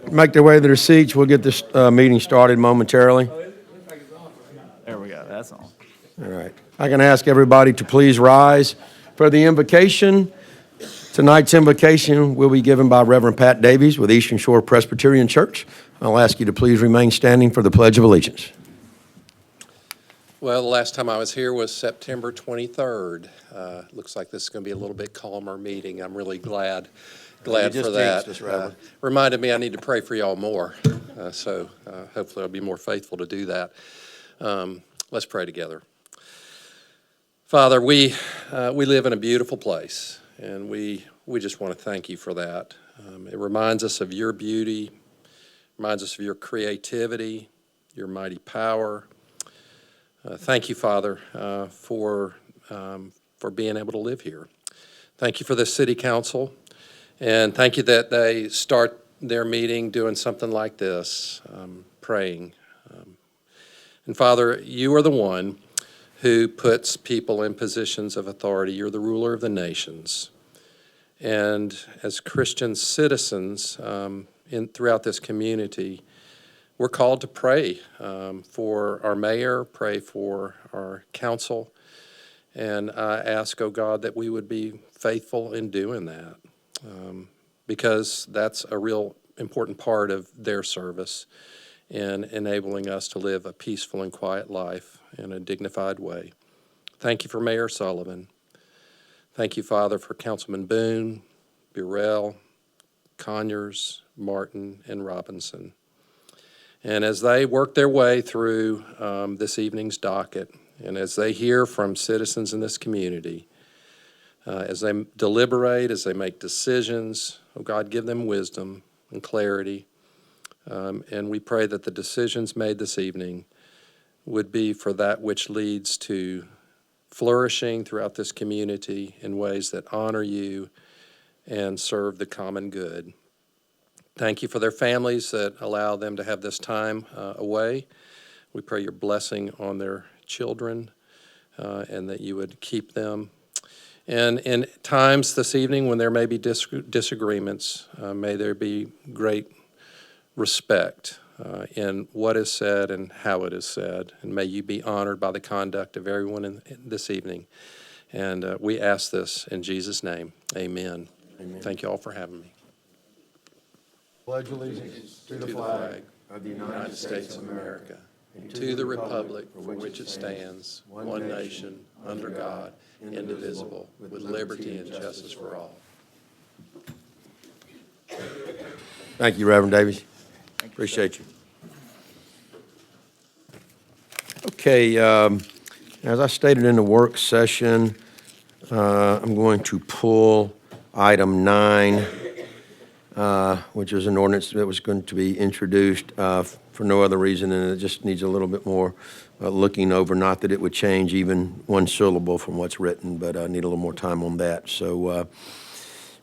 Make their way to their seats. We'll get this meeting started momentarily. There we go. That's all. All right. I can ask everybody to please rise for the invocation. Tonight's invocation will be given by Reverend Pat Davies with Eastern Shore Presbyterian Church. I'll ask you to please remain standing for the Pledge of Allegiance. Well, the last time I was here was September 23rd. Looks like this is going to be a little bit calmer meeting. I'm really glad for that. Reminded me I need to pray for y'all more, so hopefully I'll be more faithful to do that. Let's pray together. Father, we live in a beautiful place, and we just want to thank you for that. It reminds us of your beauty, reminds us of your creativity, your mighty power. Thank you, Father, for being able to live here. Thank you for the city council, and thank you that they start their meeting doing something like this, praying. And Father, you are the one who puts people in positions of authority. You're the ruler of the nations. And as Christian citizens throughout this community, we're called to pray for our mayor, pray for our council, and I ask, oh God, that we would be faithful in doing that because that's a real important part of their service in enabling us to live a peaceful and quiet life in a dignified way. Thank you for Mayor Sullivan. Thank you, Father, for Councilman Boone, Burrell, Conyers, Martin, and Robinson. And as they work their way through this evening's docket, and as they hear from citizens in this community, as they deliberate, as they make decisions, oh God, give them wisdom and clarity. And we pray that the decisions made this evening would be for that which leads to flourishing throughout this community in ways that honor you and serve the common good. Thank you for their families that allow them to have this time away. We pray your blessing on their children and that you would keep them. And in times this evening when there may be disagreements, may there be great respect in what is said and how it is said. And may you be honored by the conduct of everyone in this evening. And we ask this in Jesus' name. Amen. Amen. Thank you all for having me. Pledge allegiance to the flag of the United States of America and to the republic for which it stands, one nation, under God, indivisible, with liberty and justice for all. Thank you, Reverend Davies. Appreciate you. Okay, as I stated in the work session, I'm going to pull item 9, which is an ordinance that was going to be introduced for no other reason, and it just needs a little bit more looking over. Not that it would change even one syllable from what's written, but I need a little more time on that. So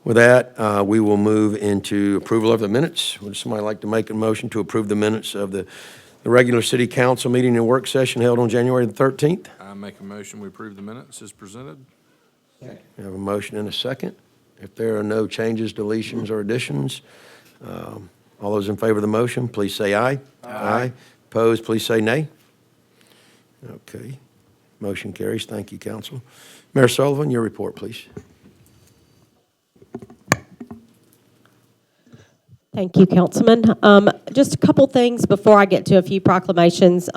with that, we will move into approval of the minutes. Would somebody like to make a motion to approve the minutes of the regular city council meeting and work session held on January the 13th? I make a motion we approve the minutes as presented. We have a motion and a second. If there are no changes, deletions, or additions, all those in favor of the motion, please say aye. Aye. Opposed, please say nay. Okay. Motion carries. Thank you, council. Mayor Sullivan, your report, please. Thank you, Councilman. Just a couple things before I get to a few proclamations.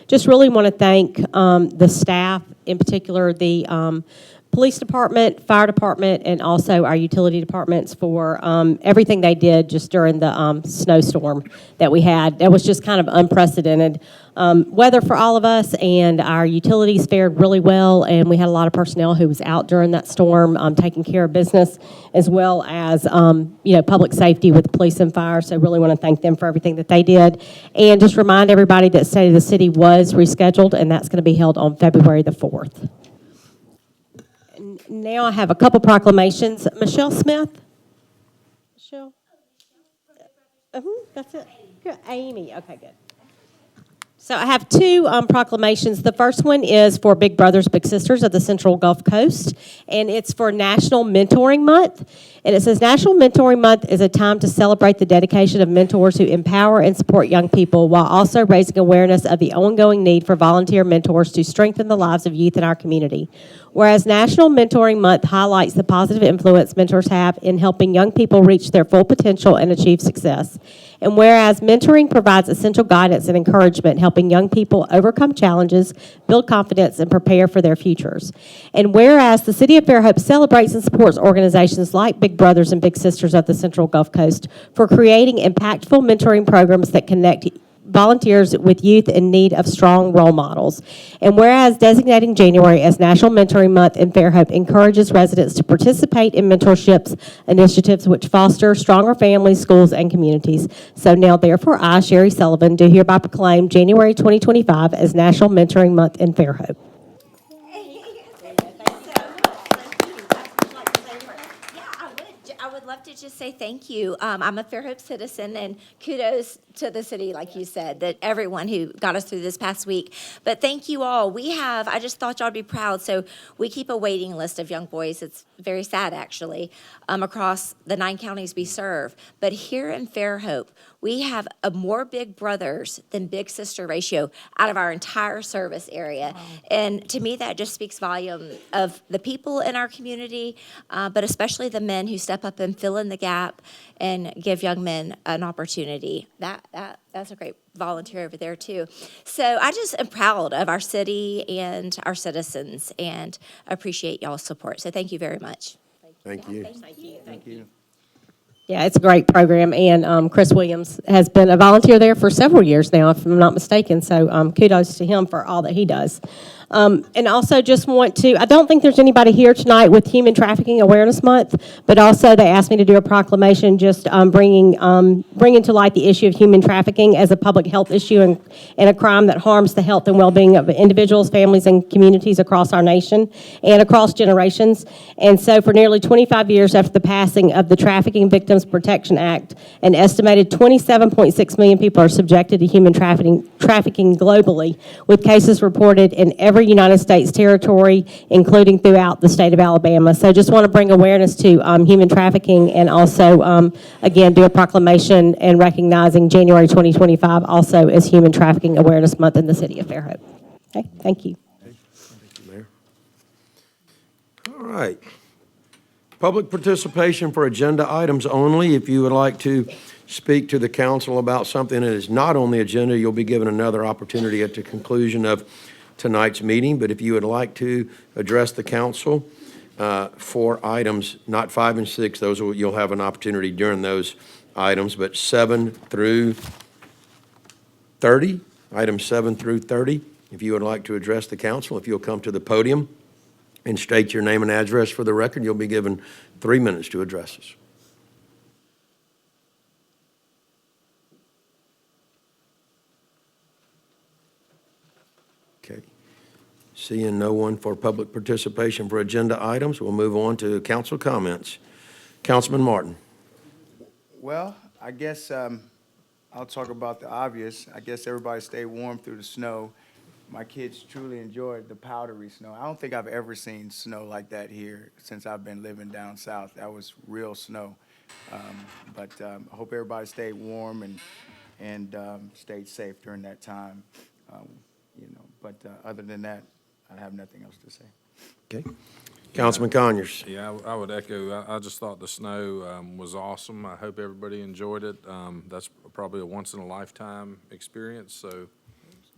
Just really want to thank the staff, in particular the police department, fire department, and also our utility departments for everything they did just during the snowstorm that we had. That was just kind of unprecedented weather for all of us, and our utilities fared really well, and we had a lot of personnel who was out during that storm taking care of business, as well as public safety with the police and fire, so really want to thank them for everything that they did. And just remind everybody that State of the City was rescheduled, and that's going to be held on February the 4th. Now I have a couple proclamations. Michelle Smith? Michelle? That's it. Good. Amy. Okay, good. So I have two proclamations. The first one is for Big Brothers Big Sisters of the Central Gulf Coast, and it's for National Mentoring Month. And it says, National Mentoring Month is a time to celebrate the dedication of mentors who empower and support young people while also raising awareness of the ongoing need for volunteer mentors to strengthen the lives of youth in our community. Whereas National Mentoring Month highlights the positive influence mentors have in helping young people reach their full potential and achieve success. And whereas mentoring provides essential guidance and encouragement, helping young people overcome challenges, build confidence, and prepare for their futures. And whereas the City of Fairhope celebrates and supports organizations like Big Brothers and Big Sisters of the Central Gulf Coast for creating impactful mentoring programs that connect volunteers with youth in need of strong role models. And whereas designating January as National Mentoring Month in Fairhope encourages residents to participate in mentorships initiatives which foster stronger families, schools, and communities. So now, therefore, I, Sherry Sullivan, do hereby proclaim January 2025 as National Mentoring Month in Fairhope. I would love to just say thank you. I'm a Fairhope citizen, and kudos to the city, like you said, that everyone who got us through this past week. But thank you all. I just thought y'all would be proud. So we keep a waiting list of young boys. It's very sad, actually, across the 9 counties we serve. But here in Fairhope, we have a more big brothers than big sister ratio out of our entire service area. Wow. And to me, that just speaks volume of the people in our community, but especially the men who step up and fill in the gap and give young men an opportunity. That's a great volunteer over there, too. So I just am proud of our city and our citizens and appreciate y'all's support. So thank you very much. Thank you. Thank you. Yeah, it's a great program, and Chris Williams has been a volunteer there for several years now, if I'm not mistaken, so kudos to him for all that he does. And also just want to, I don't think there's anybody here tonight with Human Trafficking Awareness Month, but also they asked me to do a proclamation just bringing to light the issue of human trafficking as a public health issue and a crime that harms the health and well-being of individuals, families, and communities across our nation and across generations. And so for nearly 25 years after the passing of the Trafficking Victims Protection Act, an estimated 27.6 million people are subjected to human trafficking globally, with cases reported in every United States territory, including throughout the state of Alabama. So just want to bring awareness to human trafficking and also, again, do a proclamation and recognizing January 2025 also as Human Trafficking Awareness Month in the city of Fairhope. Okay, thank you. Thank you, Mayor. All right. Public participation for agenda items only. If you would like to speak to the council about something that is not on the agenda, you'll be given another opportunity at the conclusion of tonight's meeting. But if you would like to address the council for items not 5 and 6, you'll have an opportunity during those items. But 7 through 30, items 7 through 30, if you would like to address the council, if you'll come to the podium and state your name and address for the record, you'll be given 3 minutes to address us. Okay. Seeing no one for public participation for agenda items, we'll move on to council comments. Councilman Martin. Well, I guess I'll talk about the obvious. I guess everybody stayed warm through the snow. My kids truly enjoyed the powdery snow. I don't think I've ever seen snow like that here since I've been living down south. That was real snow. But I hope everybody stayed warm and stayed safe during that time. But other than that, I have nothing else to say. Okay. Councilman Conyers. Yeah, I would echo. I just thought the snow was awesome. I hope everybody enjoyed it. That's probably a once-in-a-lifetime experience, so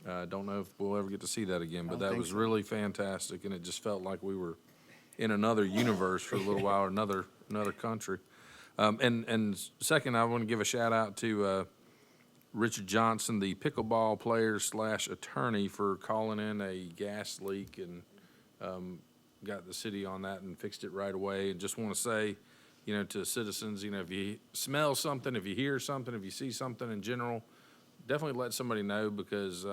I don't know if we'll ever get to see that again. But that was really fantastic, and it just felt like we were in another universe for a little while, or another country. And second, I want to give a shout-out to Richard Johnson, the pickleball player / attorney, for calling in a gas leak and got the city on that and fixed it right away. And just want to say, to citizens, if you smell something, if you hear something, if you see something in general, definitely let somebody know, because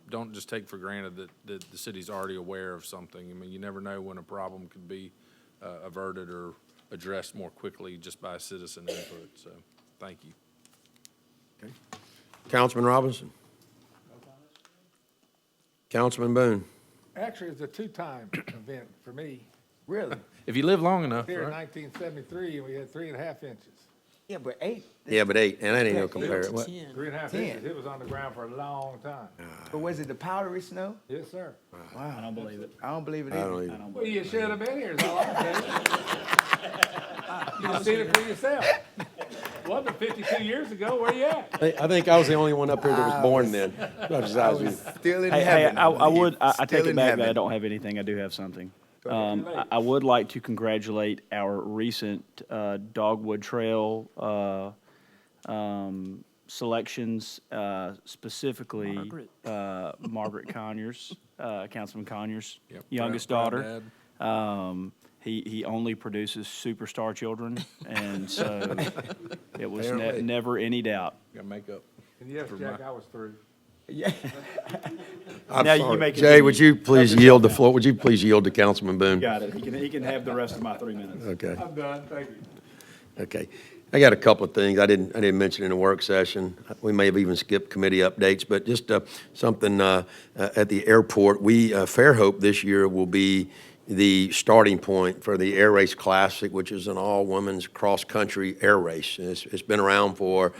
don't just take for granted that the city's already aware of something. I mean, you never know when a problem could be averted or addressed more quickly just by citizen input. So, thank you. Okay. Councilman Robinson. Councilman Boone. Actually, it's a two-time event for me. Really? If you live long enough, Here in right? 1973, and we had 3.5 inches. Yeah, but 8. Yeah, but 8, and that ain't gonna compare it. What? 3.5 10. inches. It was on the ground for a long time. But was it the powdery snow? Yes, sir. Wow. I don't believe it. I don't believe it I either. don't even. Well, you should have been here, is all I'm saying. You seen it for yourself. Wasn't it 52 years ago? Where you at? I think I was the only one up here that was born then. Still in Hey, heaven. I would, I Still take in it back that I heaven. don't have anything. I do have something. ahead. I would like to congratulate our recent Dogwood Trail selections, specifically Margaret Conyers, Councilman Conyers' Yep, youngest proud daughter. He only produces superstar children, and so it was Apparently. never any doubt. Got makeup. And yes, Jack, I was through. Yeah. I'm Now you sorry. may Jay, continue. would you please Help yield the yourself floor? Would you please yield to Councilman Boone? Got it. He can have the rest of my 3 minutes. Okay, I'm done. Thank you. okay. I got a couple of things I didn't mention in the work session. We may have even skipped committee updates, but just something at the airport. Fairhope this year will be the starting point for the Air Race Classic, which is an all-women's cross-country air race. And it's been around for,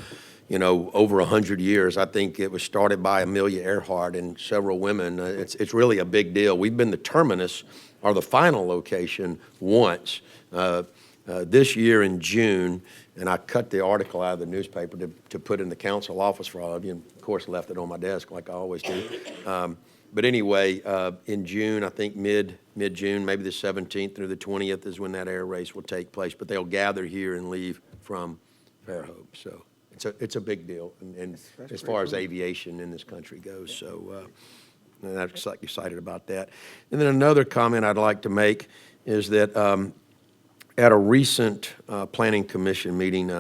over 100 years. I think it was started by Amelia Earhart and several women. It's really a big deal. We've been the terminus or the final location once. This year in June, and I cut the article out of the newspaper to put in the council office for all of you, and of course left it on my desk like I always do. But anyway, in June, I think mid-June, maybe the 17th through the 20th is when that air race will take place. But they'll gather here and leave from Fairhope. So it's a big deal, and as far as aviation in this country goes. So and I'm excited about that. And then another comment I'd like to make is that at a recent planning commission meeting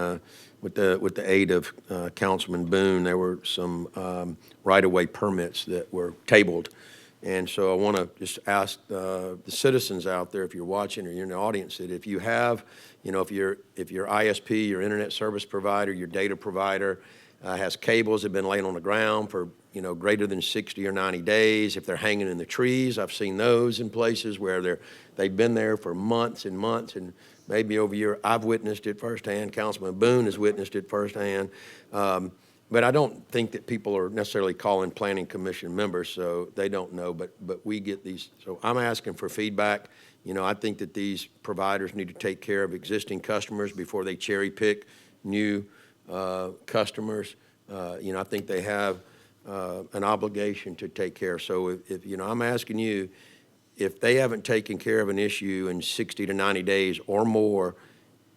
with the aid of Councilman Boone, there were some right-of-way permits that were tabled. And so I want to just ask the citizens out there, if you're watching or you're in the audience, that if you have, if your ISP, your internet service provider, your data provider has cables that have been laying on the ground for, greater than 60 or 90 days, if they're hanging in the trees, I've seen those in places where they've been there for months and months, and maybe over a year. I've witnessed it firsthand. Councilman Boone has witnessed it firsthand. But I don't think that people are necessarily calling planning commission members, so they don't know, but we get these. So I'm asking for feedback. I think that these providers need to take care of existing customers before they cherry pick new customers. I think they have an obligation to take care. So if I'm asking you, if they haven't taken care of an issue in 60 to 90 days or more,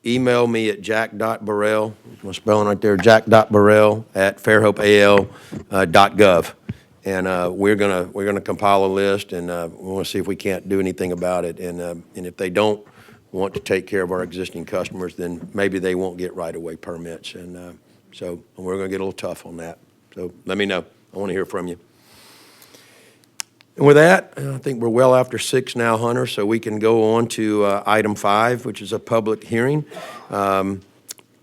email me at jack.burrell, my spelling right there, jack.burrell@fairhopeal.gov. And we're gonna compile a list, and we want to see if we can't do anything about it. And if they don't want to take care of our existing customers, then maybe they won't get right-of-way permits. And so we're going to get a little tough on that. So let me know. I want to hear from you. And with that, I think we're well after 6 now, Hunter, so we can go on to item 5, which is a public hearing. Can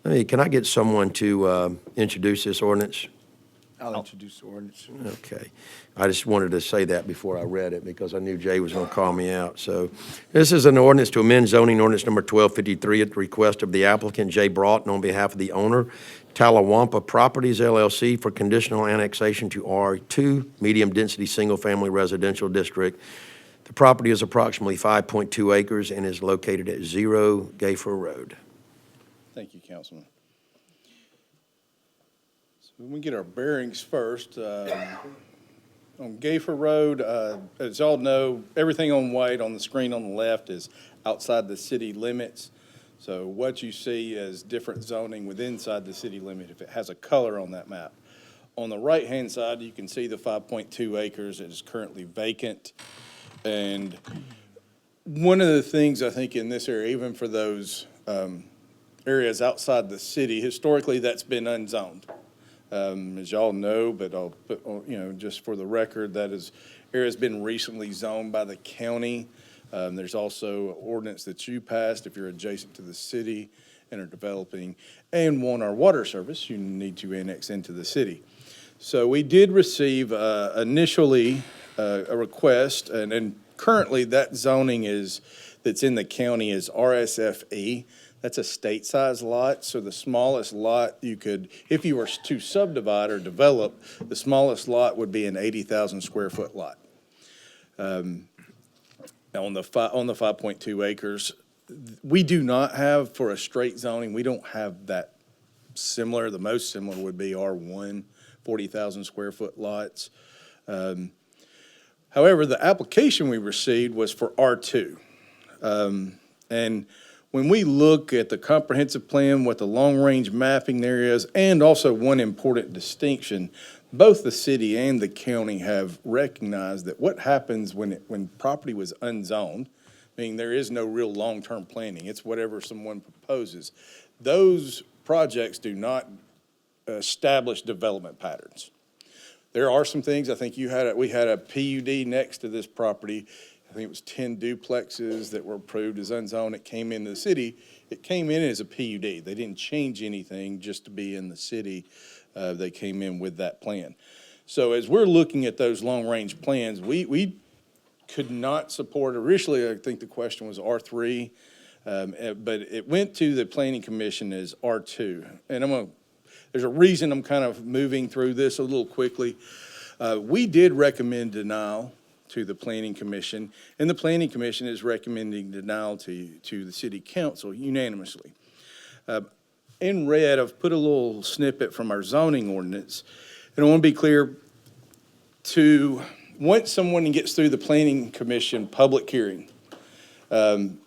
I get someone to introduce this ordinance? I'll introduce the ordinance. Okay. I just wanted to say that before I read it because I knew Jay was going to call me out. So this is an ordinance to amend zoning ordinance number 1253 at the request of the applicant, Jay Broughton, on behalf of the owner, Talawampa Properties LLC, for conditional annexation to R2, medium-density, single-family residential district. The property is approximately 5.2 acres and is located at 0 Gayfer Road. Thank you, Councilman. So we get our bearings first. On Gayfer Road, as y'all know, everything on white on the screen on the left is outside the city limits. So what you see is different zoning within inside the city limit if it has a color on that map. On the right-hand side, you can see the 5.2 acres that is currently vacant. And one of the things I think in this area, even for those areas outside the city, historically that's been unzoned. As y'all know, but I'll put, just for the record, that area has been recently zoned by the county. There's also an ordinance that you passed if you're adjacent to the city and are developing and want our water service, you need to annex into the city. So we did receive initially a request, and currently that zoning that's in the county is RSFE. That's a state-size lot, so the smallest lot you could, if you were to subdivide or develop, the smallest lot would be an 80,000 square foot lot. On the 5.2 acres. We do not have, for a straight zoning, we don't have that similar. The most similar would be R1, 40,000 square foot lots. However, the application we received was for R2. And when we look at the comprehensive plan, what the long-range mapping there is, and also one important distinction, both the city and the county have recognized that what happens when property was unzoned, meaning there is no real long-term planning, it's whatever someone proposes, those projects do not establish development patterns. There are some things, I think we had a PUD next to this property. I think it was 10 duplexes that were approved as unzoned. It came into the city. It came in as a PUD. They didn't change anything just to be in the city. They came in with that plan. So as we're looking at those long-range plans, we could not support, originally, I think the question was R3, but it went to the Planning Commission as R2. And there's a reason I'm kind of moving through this a little quickly. We did recommend denial to the Planning Commission, and the Planning Commission is recommending denial to the City Council unanimously. In red, I've put a little snippet from our zoning ordinance, and I want to be clear, once someone gets through the Planning Commission public hearing, the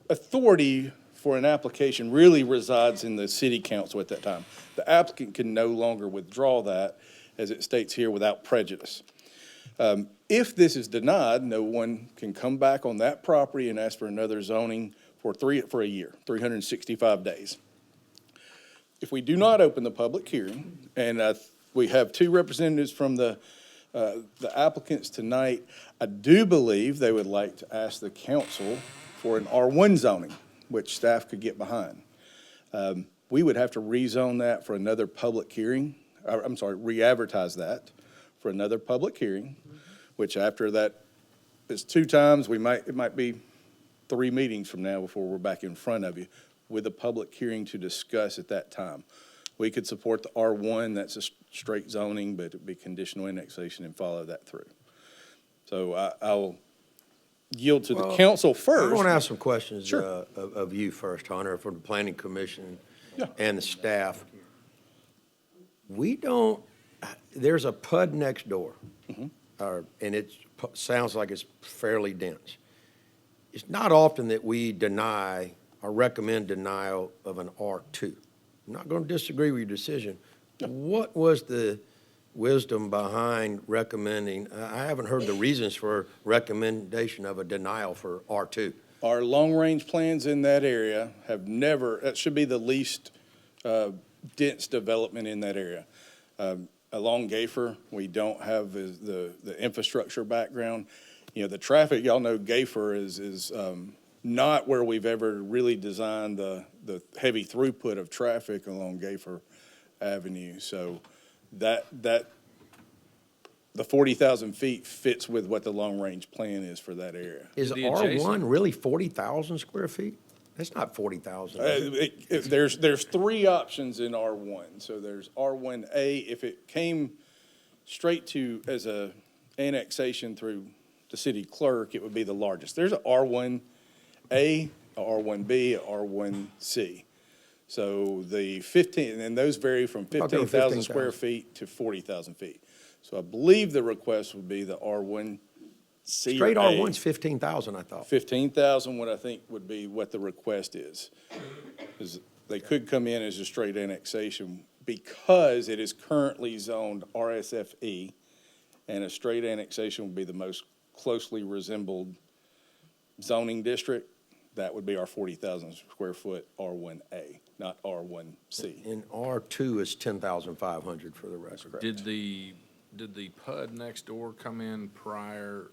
authority for an application really resides in the City Council at that time. The applicant can no longer withdraw that, as it states here, without prejudice. If this is denied, no one can come back on that property and ask for another zoning for a year, 365 days. If we do not open the public hearing, and we have two representatives from the applicants tonight, I do believe they would like to ask the council for an R1 zoning, which staff could get behind. We would have to rezone that for another public hearing. Re-advertise that for another public hearing, which after that is 2 times, it might be 3 meetings from now before we're back in front of you with a public hearing to discuss at that time. We could support the R1, that's a straight zoning, but it'd be conditional annexation and follow that through. So I'll yield to the council first. I want to ask some questions Sure. of you first, Hunter, from the Planning Commission Yeah. and the staff. There's a PUD next door, and it sounds like it's fairly dense. It's not often that we deny or recommend denial of an R2. I'm not going to disagree with your decision. What was the wisdom behind recommending, I haven't heard the reasons for recommendation of a denial for R2. Our long-range plans in that area that should be the least dense development in that area. Along Gayfer, we don't have the infrastructure background. You know, the traffic, y'all know Gayfer is not where we've ever really designed the heavy throughput of traffic along Gayfer Avenue. So the 40,000 feet fits with what the long-range plan is for that area. Is R1 really 40,000 square feet? That's not 40,000. There's 3 options in R1. So there's R1A. If it came straight to as a annexation through the city clerk, it would be the largest. There's a R1A, a R1B, a R1C. So the 15, and those vary from 15,000 square feet to 40,000 feet. So I believe the request would be the R1C. Straight R1's 15,000, I thought. 15,000 what I think would be what the request is. They could come in as a straight annexation because it is currently zoned RSFE, and a straight annexation would be the most closely resembled zoning district. That would be our 40,000 square foot R1A, not R1C. And R2 is 10,500 for the rest. Did the PUD next door come in prior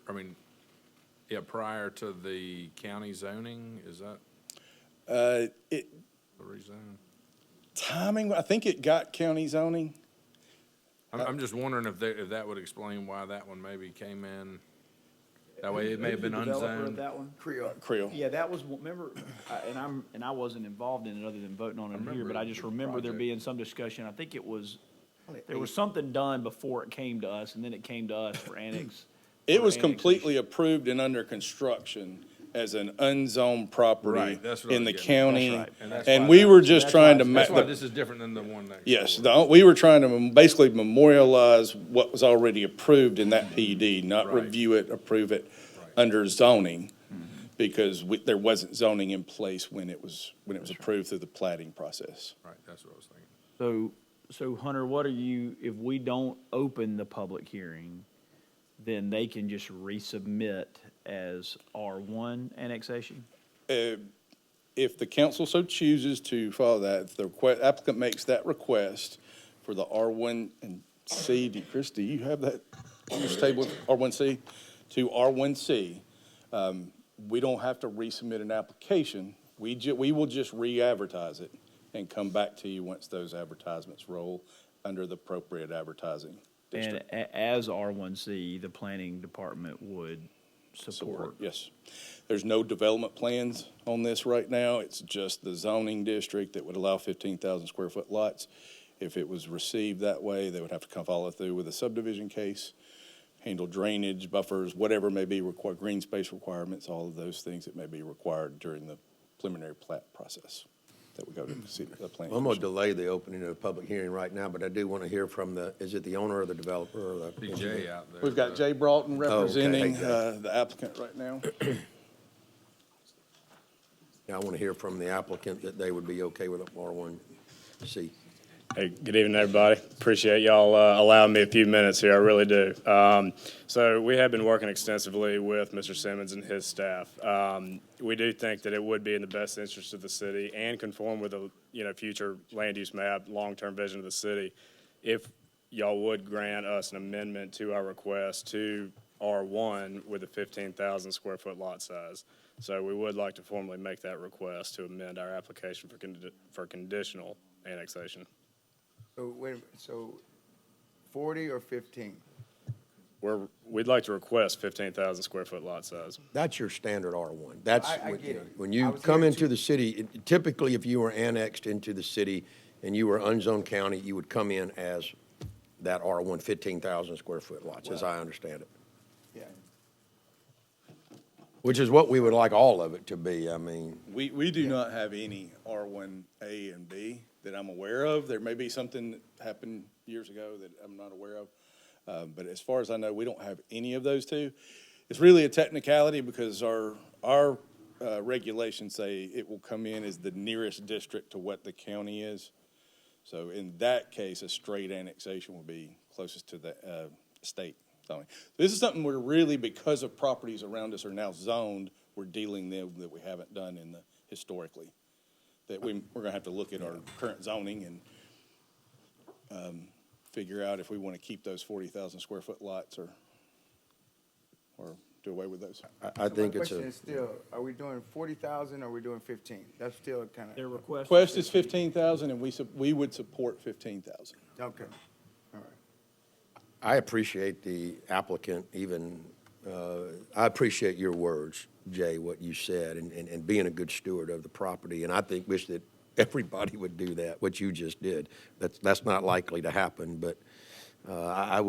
to the county zoning? Is that the reason? Timing, I think it got county zoning. I'm just wondering if that would explain why that one maybe came in. That way it may have been Who's the developer of unzoned. that one? Creel. Yeah, that was, remember, and I wasn't involved in it other than voting on it here, but I just remember there being some discussion. I think it was, there was something done before it came to us, and then it came to us for annex. It for was annexation. completely approved and under construction as an unzoned property Right, that's what I in the was getting at. county. That's right. And that's And why we that- were just that's trying why- to. That's why the- this is different than the one next Yes, door. we were trying to basically memorialize what was already approved in that PUD, not Right. review it, approve it Right. under zoning, because there wasn't zoning in place when it was approved through the plating process. Right, that's what I was thinking. So Hunter, what are you, if we don't open the public hearing, then they can just resubmit as R1 annexation? If the council so chooses to follow that, if the applicant makes that request for the R1 and C, Chris, do you have that on this table, R1C to R1C? We don't have to resubmit an application. We will just re-advertise it and come back to you once those advertisements roll under the appropriate advertising And district. as R1C, the planning department would support. Yes. There's no development plans on this right now. It's just the zoning district that would allow 15,000 square foot lots. If it was received that way, they would have to come follow through with a subdivision case, handle drainage, buffers, whatever may be required, green space requirements, all of those things that may be required during the preliminary plat process that would go to the planning I'm going to commission. delay the opening of the public hearing right now, but I do want to hear from is it the owner or the developer or the Be engineer? Jay out there. We've got Jay Broughton okay. representing Hey, Jay. the applicant right now. Yeah, I want to hear from the applicant that they would be okay with R1C. Hey, good evening, everybody. Appreciate y'all allowing me a few minutes here. I really do. So we have been working extensively with Mr. Simmons and his staff. We do think that it would be in the best interest of the city and conform with the future land use map, long-term vision of the city, if y'all would grant us an amendment to our request to R1 with a 15,000 square foot lot size. So we would like to formally make that request to amend our application for conditional annexation. So wait a minute, so 40 or 15? We'd like to request 15,000 square foot lot size. That's your standard R1. That's, I get it. when I you was come hearing into two- the city, typically if you were annexed into the city and you were unzoned county, you would come in as that R1, 15,000 square foot lots, as I understand it. Yeah. Which is what we would like all of it to be, I mean. We do not have any R1A and B that I'm aware of. There may be something that happened years ago that I'm not aware of. But as far as I know, we don't have any of those two. It's really a technicality because our regulations say it will come in as the nearest district to what the county is. So in that case, a straight annexation will be closest to the state zoning. This is something we're really, because of properties around us are now zoned, we're dealing them that we haven't done historically. That we're gonna have to look at our current zoning and figure out if we want to keep those 40,000 square foot lots or do away with those. I think My it's question a, is still, are we doing 40,000 or are we doing 15? That's still kind Their of, request. Request is 15,000 and we would support 15,000. okay, all right. I appreciate the applicant even, I appreciate your words, Jay, what you said, and being a good steward of the property. And I wish that everybody would do that, what you just did. That's not likely to happen, but I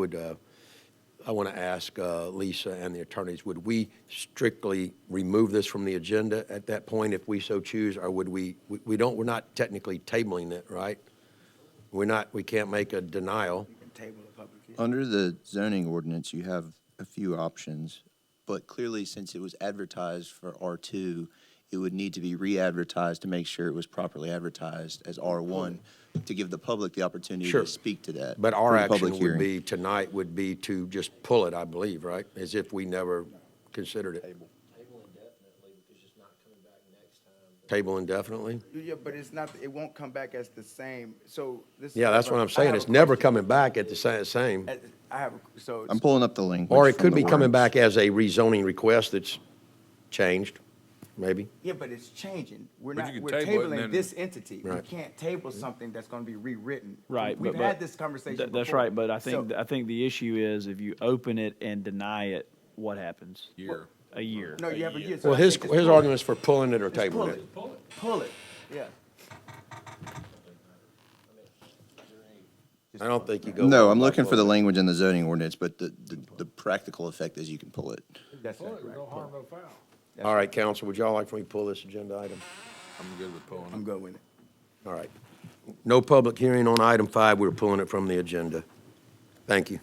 want to ask Lisa and the attorneys, would we strictly remove this from the agenda at that point if we so choose, or would we're not technically tabling it, right? We can't make a denial. You can table the public hearing. Under the zoning ordinance, you have a few options, but clearly, since it was advertised for R2, it would need to be re-advertised to make sure it was properly advertised as R1 to give the public the opportunity Sure. to speak to that. But our for the action public would hearing. be, tonight would be to just pull it, I believe, right? As if we never considered it. Table indefinitely? Yeah, but it's not, it won't come back as the same, so this. Yeah, that's what I'm saying. It's never coming back at the same. I have, so. I'm pulling up the language. Or it from could the be coming ordinance. back as a rezoning request that's changed. maybe. Yeah, but it's changing. We're But not, you we're can table it and tabling then- this entity. We Right. can't table something that's gonna be rewritten. Right, We've but- had this conversation before. That's right, but I So- think the issue is if you open it and deny it, what happens? Year. A year. No, you have a year. So Well, I his say just pull it. argument is for pulling it or Just pull tabling it. it. Pull it, yeah. I don't think you go. No, wrong I'm by looking for the pulling it. language in the zoning ordinance, but the practical effect is you can pull it. That's Pull right. it, no harm, no foul. All right, council, would y'all like for me to pull this agenda item? I'm good with pulling I'm it. good with it. All right. No public hearing on item 5. We're pulling it from the agenda. Thank you.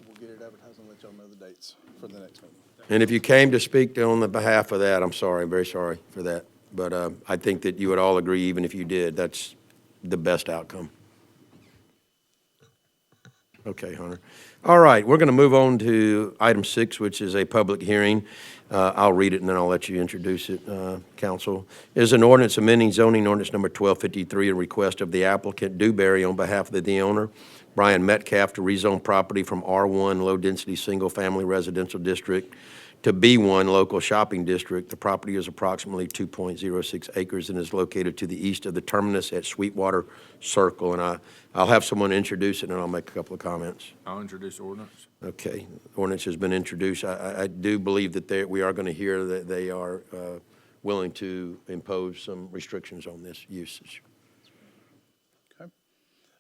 We'll get it advertised and let y'all know the dates for the next meeting. And if you came to speak on the behalf of that, I'm sorry, I'm very sorry for that. But I think that you would all agree, even if you did, that's the best outcome. Okay, Hunter. All right, we're going to move on to item 6, which is a public hearing. I'll read it and then I'll let you introduce it, council. Is an ordinance amending zoning ordinance number 1253, a request of the applicant Dewberry on behalf of the owner, Brian Metcalf, to rezone property from R1 low-density single-family residential district to B1 local shopping district. The property is approximately 2.06 acres and is located to the east of the terminus at Sweetwater Circle. And I'll have someone introduce it and I'll make a couple of comments. I'll introduce ordinance. Okay, ordinance has been introduced. I do believe that we are going to hear that they are willing to impose some restrictions on this usage. Okay.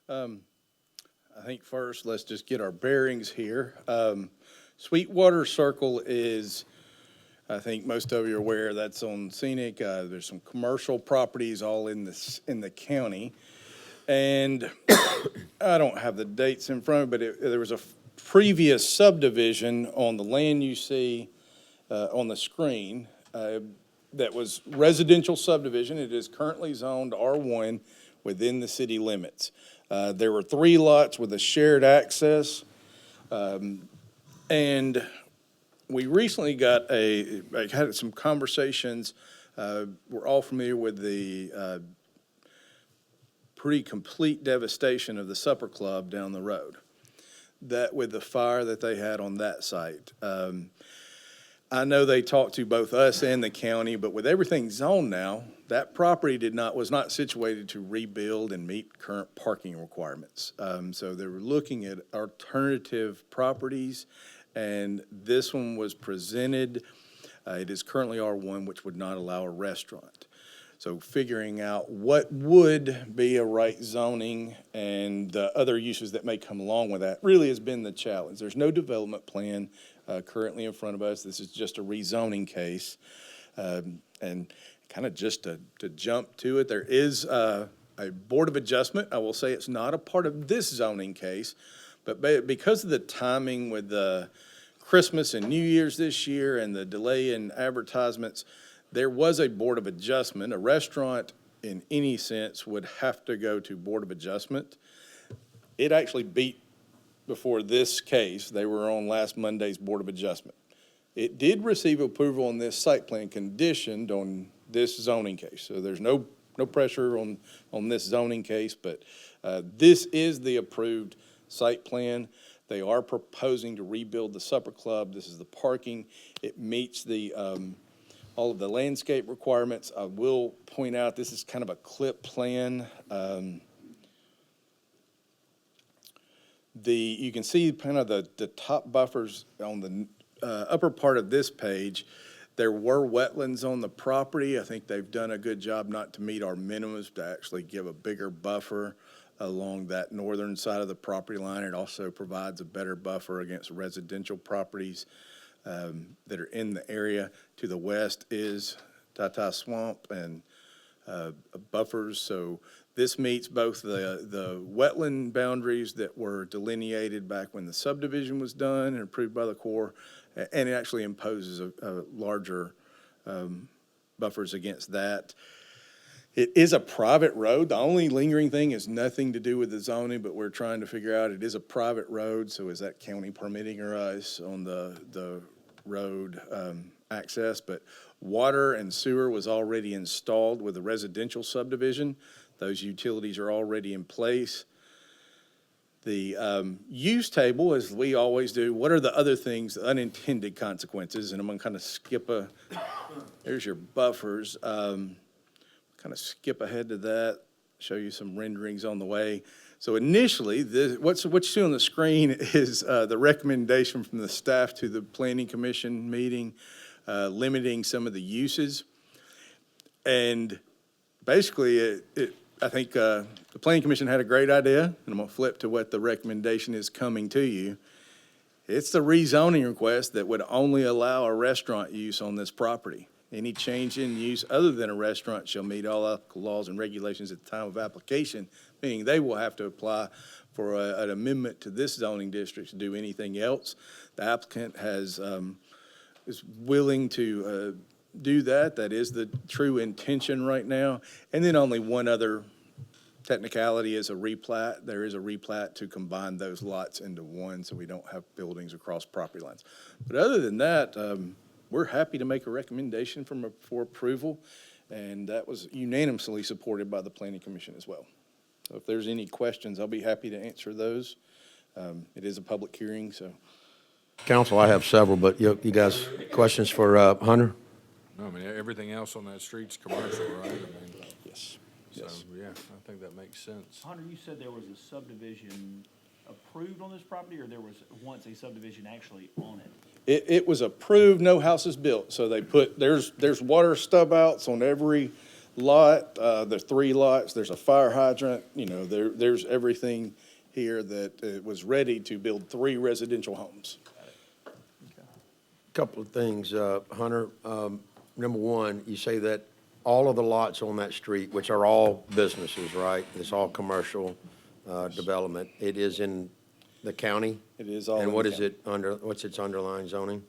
I think first, let's just get our bearings here. Sweetwater Circle is, I think most of you are aware, that's on scenic. There's some commercial properties all in the county. And I don't have the dates in front of me, but there was a previous subdivision on the land you see on the screen that was residential subdivision. It is currently zoned R1 within the city limits. There were 3 lots with a shared access. And we recently had some conversations. We're all familiar with the pretty complete devastation of the supper club down the road. That with the fire that they had on that site. I know they talked to both us and the county, but with everything zoned now, that property was not situated to rebuild and meet current parking requirements. So they were looking at alternative properties, and this one was presented. It is currently R1, which would not allow a restaurant. So figuring out what would be a right zoning and the other uses that may come along with that really has been the challenge. There's no development plan currently in front of us. This is just a rezoning case. And kind of just to jump to it, there is a Board of Adjustment. I will say it's not a part of this zoning case, but because of the timing with the Christmas and New Year's this year and the delay in advertisements, there was a Board of Adjustment. A restaurant in any sense would have to go to Board of Adjustment. It actually beat before this case. They were on last Monday's Board of Adjustment. It did receive approval on this site plan conditioned on this zoning case. So there's no pressure on this zoning case, but this is the approved site plan. They are proposing to rebuild the supper club. This is the parking. It meets the all of the landscape requirements. I will point out this is kind of a clip plan. You can see kind of the top buffers on the upper part of this page. There were wetlands on the property. I think they've done a good job not to meet our minimums to actually give a bigger buffer along that northern side of the property line. It also provides a better buffer against residential properties that are in the area. To the west is Tata Swamp and buffers. So this meets both the wetland boundaries that were delineated back when the subdivision was done and approved by the Corps, and it actually imposes a larger buffers against that. It is a private road. The only lingering thing is nothing to do with the zoning, but we're trying to figure out it is a private road, so is that county permitting or us on the road access? But water and sewer was already installed with the residential subdivision. Those utilities are already in place. The use table, as we always do, what are the other things, the unintended consequences? And I'm going to kind of there's your buffers. Kind of skip ahead to that, show you some renderings on the way. So initially, what you see on the screen is the recommendation from the staff to the Planning Commission meeting, limiting some of the uses. And basically, I think the Planning Commission had a great idea, and I'm going to flip to what the recommendation is coming to you. It's the rezoning request that would only allow a restaurant use on this property. Any change in use other than a restaurant shall meet all applicable laws and regulations at the time of application, meaning they will have to apply for an amendment to this zoning district to do anything else. The applicant is willing to do that. That is the true intention right now. And then only one other technicality is a replat. There is a replat to combine those lots into one so we don't have buildings across property lines. But other than that, we're happy to make a recommendation for approval, and that was unanimously supported by the Planning Commission as well. So if there's any questions, I'll be happy to answer those. It is a public hearing, so. Council, I have several, but you guys, questions for Hunter? No, I mean, everything else on that street's commercial, right? I mean, Yes. so, yeah, I think that makes sense. Hunter, you said there was a subdivision approved on this property, or there was once a subdivision actually on it? It was approved, no houses built, so they put, there's water stub outs on every lot, there's 3 lots, there's a fire hydrant, there's everything here that it was ready to build 3 residential homes. Couple of things, Hunter. Number one, you say that all of the lots on that street, which are all businesses, right? It's all commercial development. It is in the county? It is all in And the what is county. it under, what's its underlying zoning?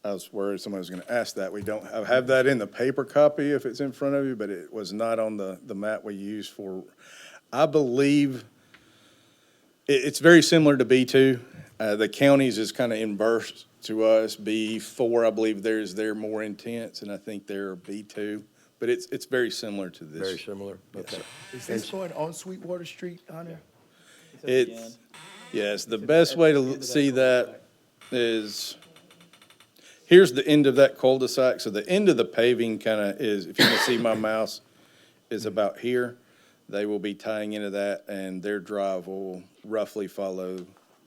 I was worried somebody was going to ask that. I have that in the paper copy if it's in front of you, but it was not on the map we used for, I believe, it's very similar to B2. The counties is kind of inverse to us. B4, I believe they're more intense, and I think they're B2. But it's very similar to this. Very similar? Okay. Is this going on Sweetwater Street, Hunter? Yes, the best way to see that is, here's the end of that cul-de-sac. So the end of the paving kind of is, if you can see my mouse, is about here. They will be tying into that, and their drive will roughly follow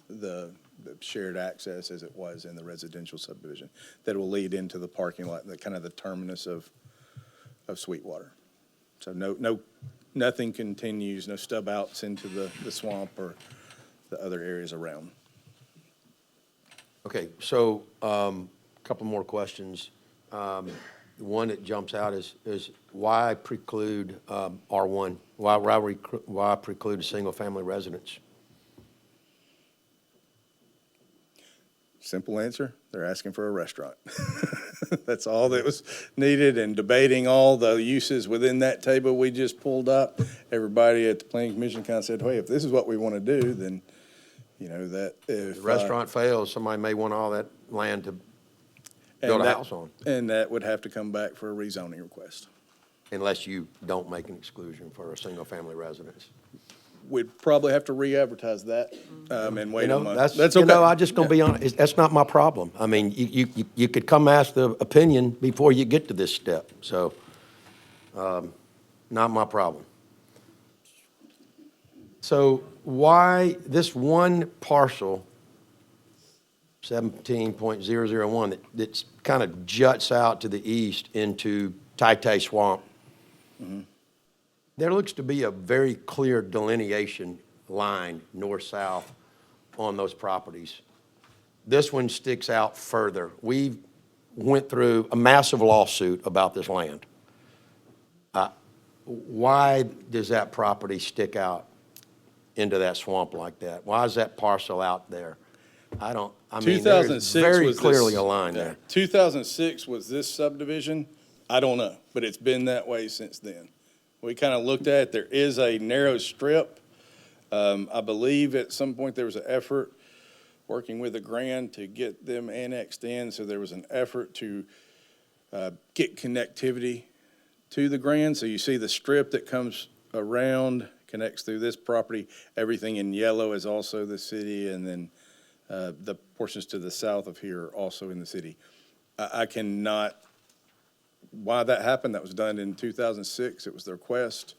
the shared access as it was in the residential subdivision. That will lead into the parking lot, the kind of the terminus of Sweetwater. So nothing continues, no stub outs into the swamp or the other areas around. Okay, so, couple more questions. The one that jumps out is why preclude, R1? Why preclude a single-family residence? Simple answer, they're asking for a restaurant. That's all that was needed, and debating all the uses within that table we just pulled up. Everybody at the Planning Commission kind of said, hey, if this is what we want to do, then, that if. If the restaurant fails, somebody may want all that land to build a house on, And that would have to come back for a rezoning request. unless you don't make an exclusion for a single-family residence. We'd probably have to re-advertise that, and wait a month. That's okay. I'm just gonna be honest, that's not my problem. I mean, you could come ask the opinion before you get to this step, so, not my problem. So why this one parcel, 17.001, that's kind of juts out to the east into Tai Swamp? There looks to be a very clear delineation line, north-south, on those properties. This one sticks out further. We went through a massive lawsuit about this land. Why does that property stick out into that swamp like that? Why is that parcel out there? I mean, there's 2006 very was clearly this- a line yeah, there. 2006 was this subdivision. I don't know, but it's been that way since then. We kind of looked at it. There is a narrow strip. I believe at some point there was an effort working with a grant to get them annexed in. So there was an effort to get connectivity to the Grand. So you see the strip that comes around, connects through this property. Everything in yellow is also the city, and then the portions to the south of here are also in the city. I cannot, why that happened, that was done in 2006, it was the request.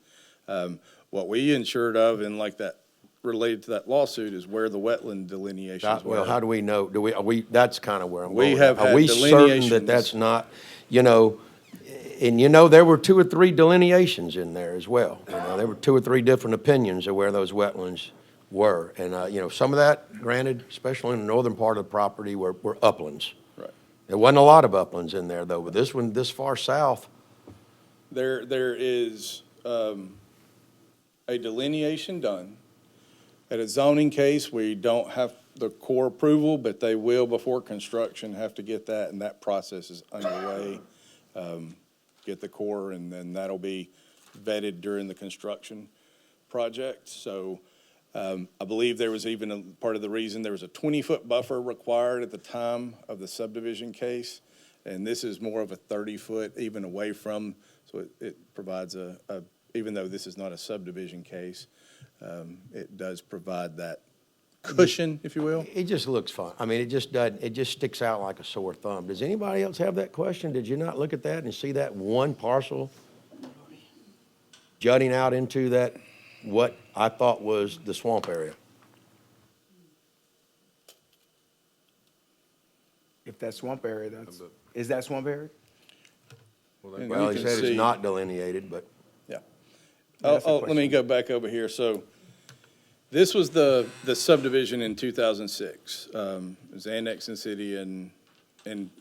What we insured of, and like that, related to that lawsuit, is where the wetland delineations were. Well, how do we know? Are we, that's kind of where I'm We going. have Are had we certain delineations. that that's not, and there were 2 or 3 delineations in there as well. There were 2 or 3 different opinions of where those wetlands were. And, some of that, granted, especially in the northern part of the property, were uplands. Right. There wasn't a lot of uplands in there, though, but this one, this far south, There is a delineation done. At a zoning case, we don't have the core approval, but they will, before construction, have to get that, and that process is underway. Get the core, and then that'll be vetted during the construction project. So I believe there was even a part of the reason there was a 20-foot buffer required at the time of the subdivision case, and this is more of a 30-foot even away from, so it provides even though this is not a subdivision case, it does provide that cushion, if you will. it just looks fun. I mean, it just doesn't, it just sticks out like a sore thumb. Does anybody else have that question? Did you not look at that and see that one parcel jutting out into that, what I thought was the swamp area? If that swamp area, is that swamp area? And Well, you he can said see- it's not delineated, but. Yeah. That's the Let me question. go back over here. So this was the subdivision in 2006. It was annexed in city in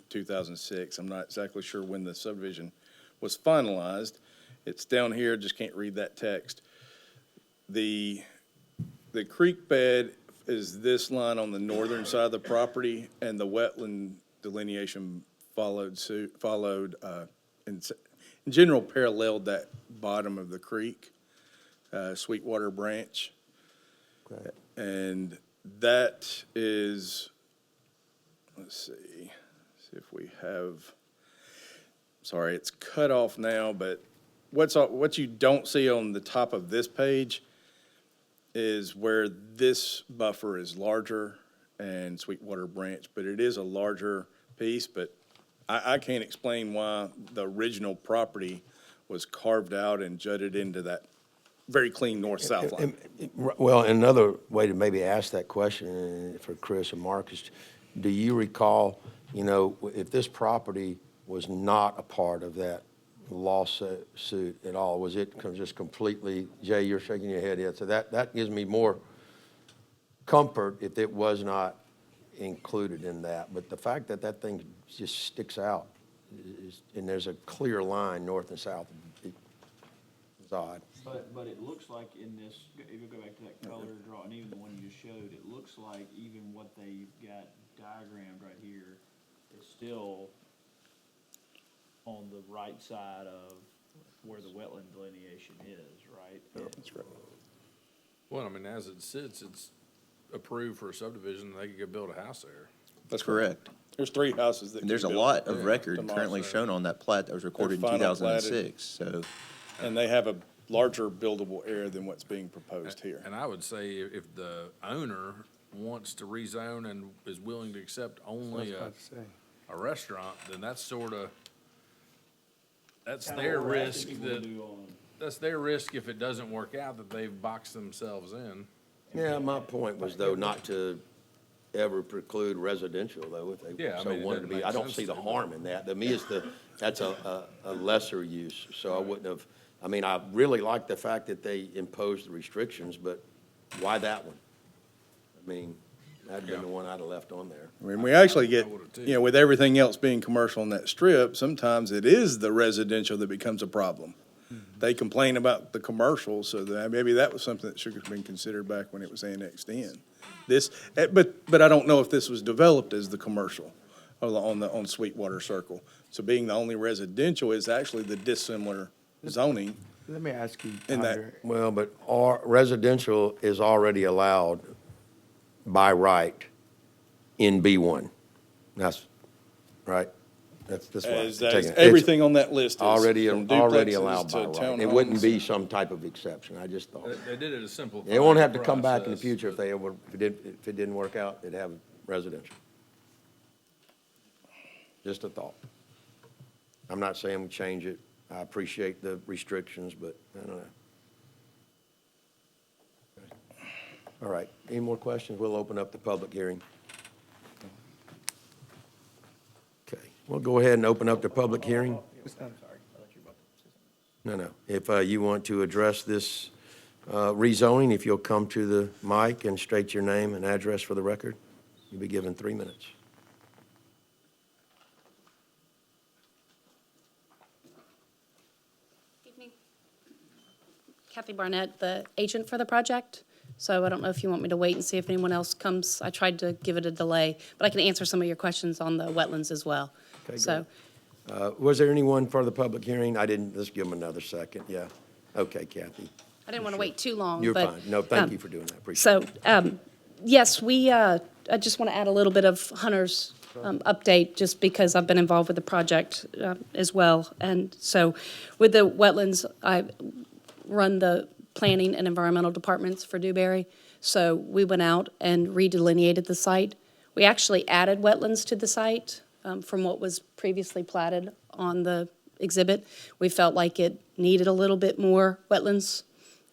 2006. I'm not exactly sure when the subdivision was finalized. It's down here, just can't read that text. The creek bed is this line on the northern side of the property, and the wetland delineation followed, in general, paralleled that bottom of the creek, Sweetwater Branch. Okay. And that is, let's see if we have, sorry, it's cut off now, but what you don't see on the top of this page is where this buffer is larger and Sweetwater Branch, but it is a larger piece, but I can't explain why the original property was carved out and jutted into that very clean north-south line. Well, another way to maybe ask that question for Chris and Mark is, do you recall, if this property was not a part of that lawsuit at all, was it just completely, Jay, you're shaking your head, yeah, so that gives me more comfort if it was not included in that. But the fact that that thing just sticks out, and there's a clear line north and south, is odd. But it looks like in this, if you go back to that color drawing, even the one you just showed, it looks like even what they've got diagrammed right here is still on the right side of where the wetland delineation is, right? That's right. Well, I mean, as it sits, it's approved for a subdivision, they could go build a house there. That's Correct. There's 3 houses that. And there's a can be built lot of Yeah. record tomorrow. currently shown on that plat that was recorded in final 2006, so. And they have a larger buildable area than what's being proposed here. And I would say if the owner wants to rezone and is willing to accept only a restaurant, then that's that's their risk that's their risk if it doesn't work out, that they've boxed themselves in. Yeah, my point was, though, not to ever preclude residential, though, if they Yeah, I so mean, it wanted to doesn't be. make I don't sense see the to. harm in that. To me, that's a lesser use, so I wouldn't have, I mean, I really like the fact that they imposed the restrictions, but why that one? I mean, that'd been the one I'd have left on there. I mean, we actually get, I would've too. with everything else being commercial on that strip, sometimes it is the residential that becomes a problem. They complain about the commercial, so that maybe that was something that should have been considered back when it was annexed in. But I don't know if this was developed as the commercial on Sweetwater Circle. So being the only residential is actually the dissimilar zoning. Let me ask you, In that- Andre, Well, but our residential is already allowed by right in B1. That's right. That's why. as It's everything on that list is. Already, from already duplexes allowed by to right. It wouldn't townhomes. be some type of exception, I just thought. They did it a simple. They won't have to come back in the future if if it didn't work out, they'd have residential. Just a thought. I'm not saying we change it. I appreciate the restrictions, but I don't know. All right, any more questions? We'll open up the public hearing. Okay, we'll go ahead and open up the public hearing. No. If you want to address this rezoning, if you'll come to the mic and state your name and address for the record, you'll be given 3 minutes. Evening. Kathy Barnett, the agent for the project. So I don't know if you want me to wait and see if anyone else comes. I tried to give it a delay, but I can answer some of your questions on the wetlands as well. Okay, So, was there anyone for the public hearing? I didn't, let's give them another second, yeah. Okay, Kathy. I didn't want to wait too long, You're but. fine. No, thank you for doing that. Appreciate it. So, yes, I just want to add a little bit of Hunter's update, just because I've been involved with the project as well. And so with the wetlands, I run the planning and environmental departments for Dewberry. So we went out and redelineated the site. We actually added wetlands to the site from what was previously platted on the exhibit. We felt like it needed a little bit more wetlands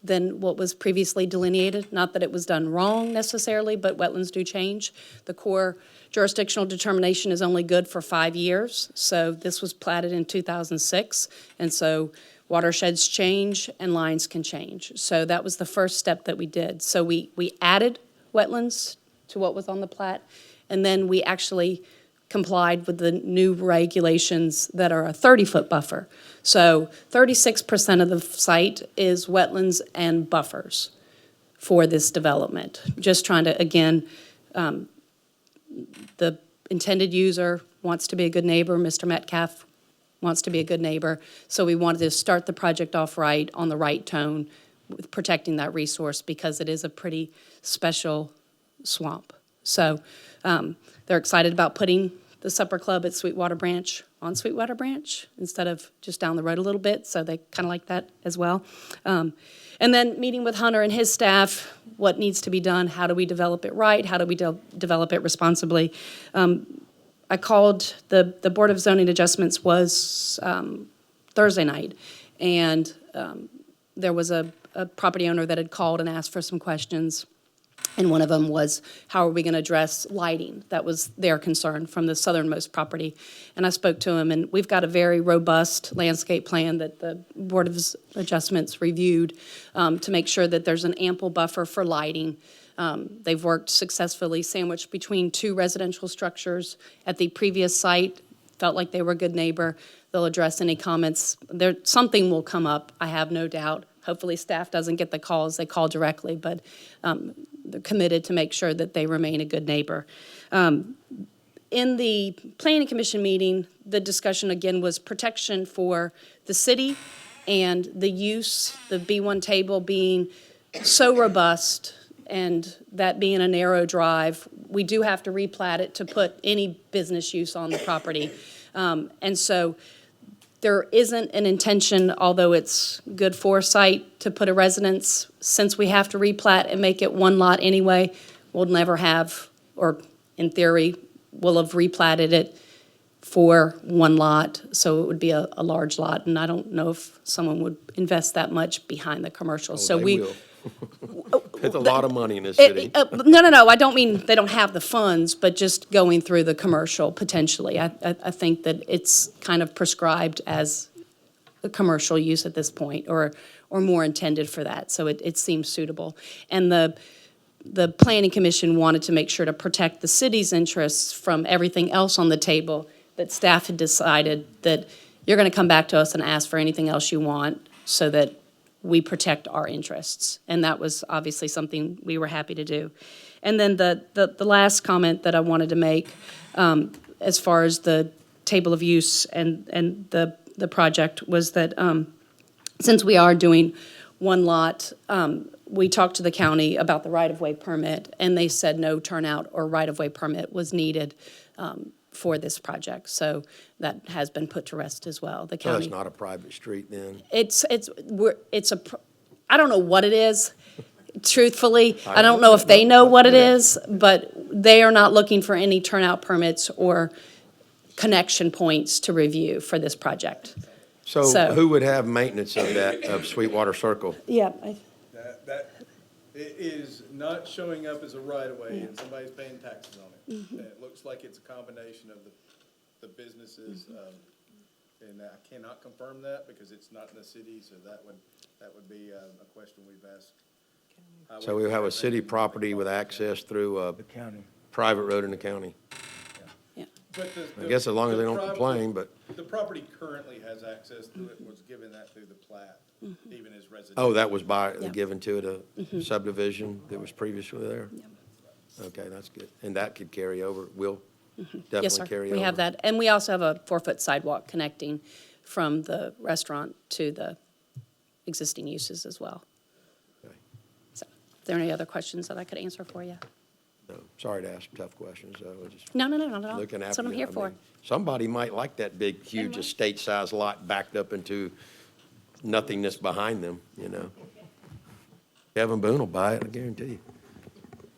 than what was previously delineated. Not that it was done wrong necessarily, but wetlands do change. The core jurisdictional determination is only good for 5 years. So this was platted in 2006. And so watersheds change and lines can change. So that was the first step that we did. So we added wetlands to what was on the plat, and then we actually complied with the new regulations that are a 30-foot buffer. So 36% of the site is wetlands and buffers for this development. Just trying to, again, the intended user wants to be a good neighbor. Mr. Metcalf wants to be a good neighbor. So we wanted to start the project off right, on the right tone, with protecting that resource, because it is a pretty special swamp. So they're excited about putting the supper club at Sweetwater Branch on Sweetwater Branch instead of just down the road a little bit. So they kind of like that as well. And then meeting with Hunter and his staff, what needs to be done, how do we develop it right, how do we develop it responsibly. I called, the Board of Zoning Adjustments was Thursday night, and there was a property owner that had called and asked for some questions, and one of them was, how are we going to address lighting? That was their concern from the southernmost property. And I spoke to him, and we've got a very robust landscape plan that the Board of Adjustments reviewed to make sure that there's an ample buffer for lighting. They've worked successfully sandwiched between 2 residential structures at the previous site, felt like they were a good neighbor. They'll address any comments. Something will come up, I have no doubt. Hopefully staff doesn't get the calls, they call directly, but they're committed to make sure that they remain a good neighbor. In the Planning Commission meeting, the discussion again was protection for the city and the use, the B1 table being so robust, and that being a narrow drive. We do have to replat it to put any business use on the property. And so there isn't an intention, although it's good foresight, to put a residence. Since we have to replat and make it one lot anyway, we'll never have, or in theory, we'll have replatted it for one lot, so it would be a large lot, and I don't know if someone would invest that much behind the commercial. So They we will. It's a lot of money in this city. No, I don't mean they don't have the funds, but just going through the commercial potentially. I think that it's kind of prescribed as a commercial use at this point, or more intended for that, so it seems suitable. And the Planning Commission wanted to make sure to protect the city's interests from everything else on the table, that staff had decided that you're going to come back to us and ask for anything else you want, so that we protect our interests. And that was obviously something we were happy to do. And then the last comment that I wanted to make, as far as the table of use and the project, was that since we are doing one lot, we talked to the county about the right-of-way permit, and they said no turnout or right-of-way permit was needed for this project. So that has been put to rest as well. The So county. that's not a private street then? I don't know what it is, truthfully. I don't know if they know what it is, but they are not looking for any turnout permits or connection points to review for this project. So So- who would have maintenance of that, of Sweetwater Circle? Yeah. That, it is not showing up as a right-of-way, and somebody's paying taxes on it. And it looks like it's a combination of the businesses, and I cannot confirm that because it's not in the city, so that would be a question we've asked. So we have a city property with access through a The county. private road in the county. But I guess as long as they don't complain, but, The property currently has access to it, was given that through the plat, even as residential. oh, that was Yeah. given to it, a subdivision that was previously there? Okay, that's good. And that could carry over, will Yes, definitely sir. carry over? We have that. And we also have a 4-foot sidewalk connecting from the restaurant to the existing uses as well. Okay. So, if there are any other questions that I could answer for you? No, sorry to ask tough questions, I was just No, not at all. looking That's after what I'm you. here I for. mean, somebody might like that big, huge might. estate-sized lot backed up into nothingness behind them, you know? Kevin Boone will buy it, I guarantee you.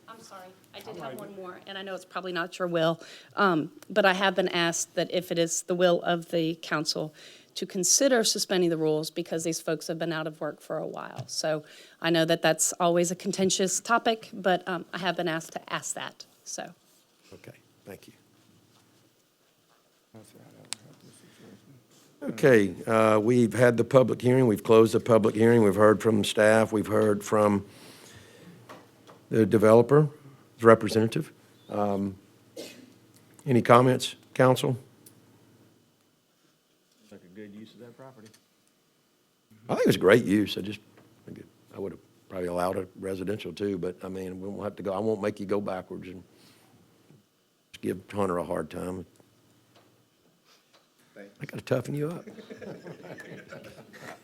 I'm sorry, I did have one more, and I know it's probably not your will, but I have been asked that if it is the will of the council to consider suspending the rules because these folks have been out of work for a while. So I know that that's always a contentious topic, but I have been asked to ask that, so. Okay, thank you. Okay, we've had the public hearing, we've closed the public hearing, we've heard from the staff, we've heard from the developer, his representative. Any comments, council? Like a good use of that property. I think it was a great use, I would have probably allowed it residential too, but I mean, we won't have to go, I won't make you go backwards and just give Hunter a hard time. I gotta toughen you up.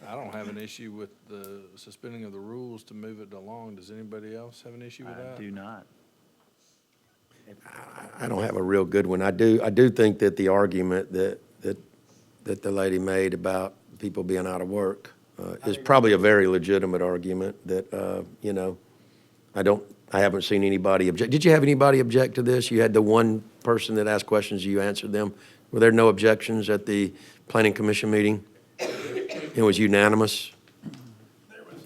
I don't have an issue with the suspending of the rules to move it along. Does anybody else have an issue with that? I do not. I don't have a real good one. I do think that the argument that the lady made about people being out of work is probably a very legitimate argument that, you know, I haven't seen anybody object. Did you have anybody object to this? You had the one person that asked questions, you answered them. Were there no objections at the planning commission meeting? It was unanimous?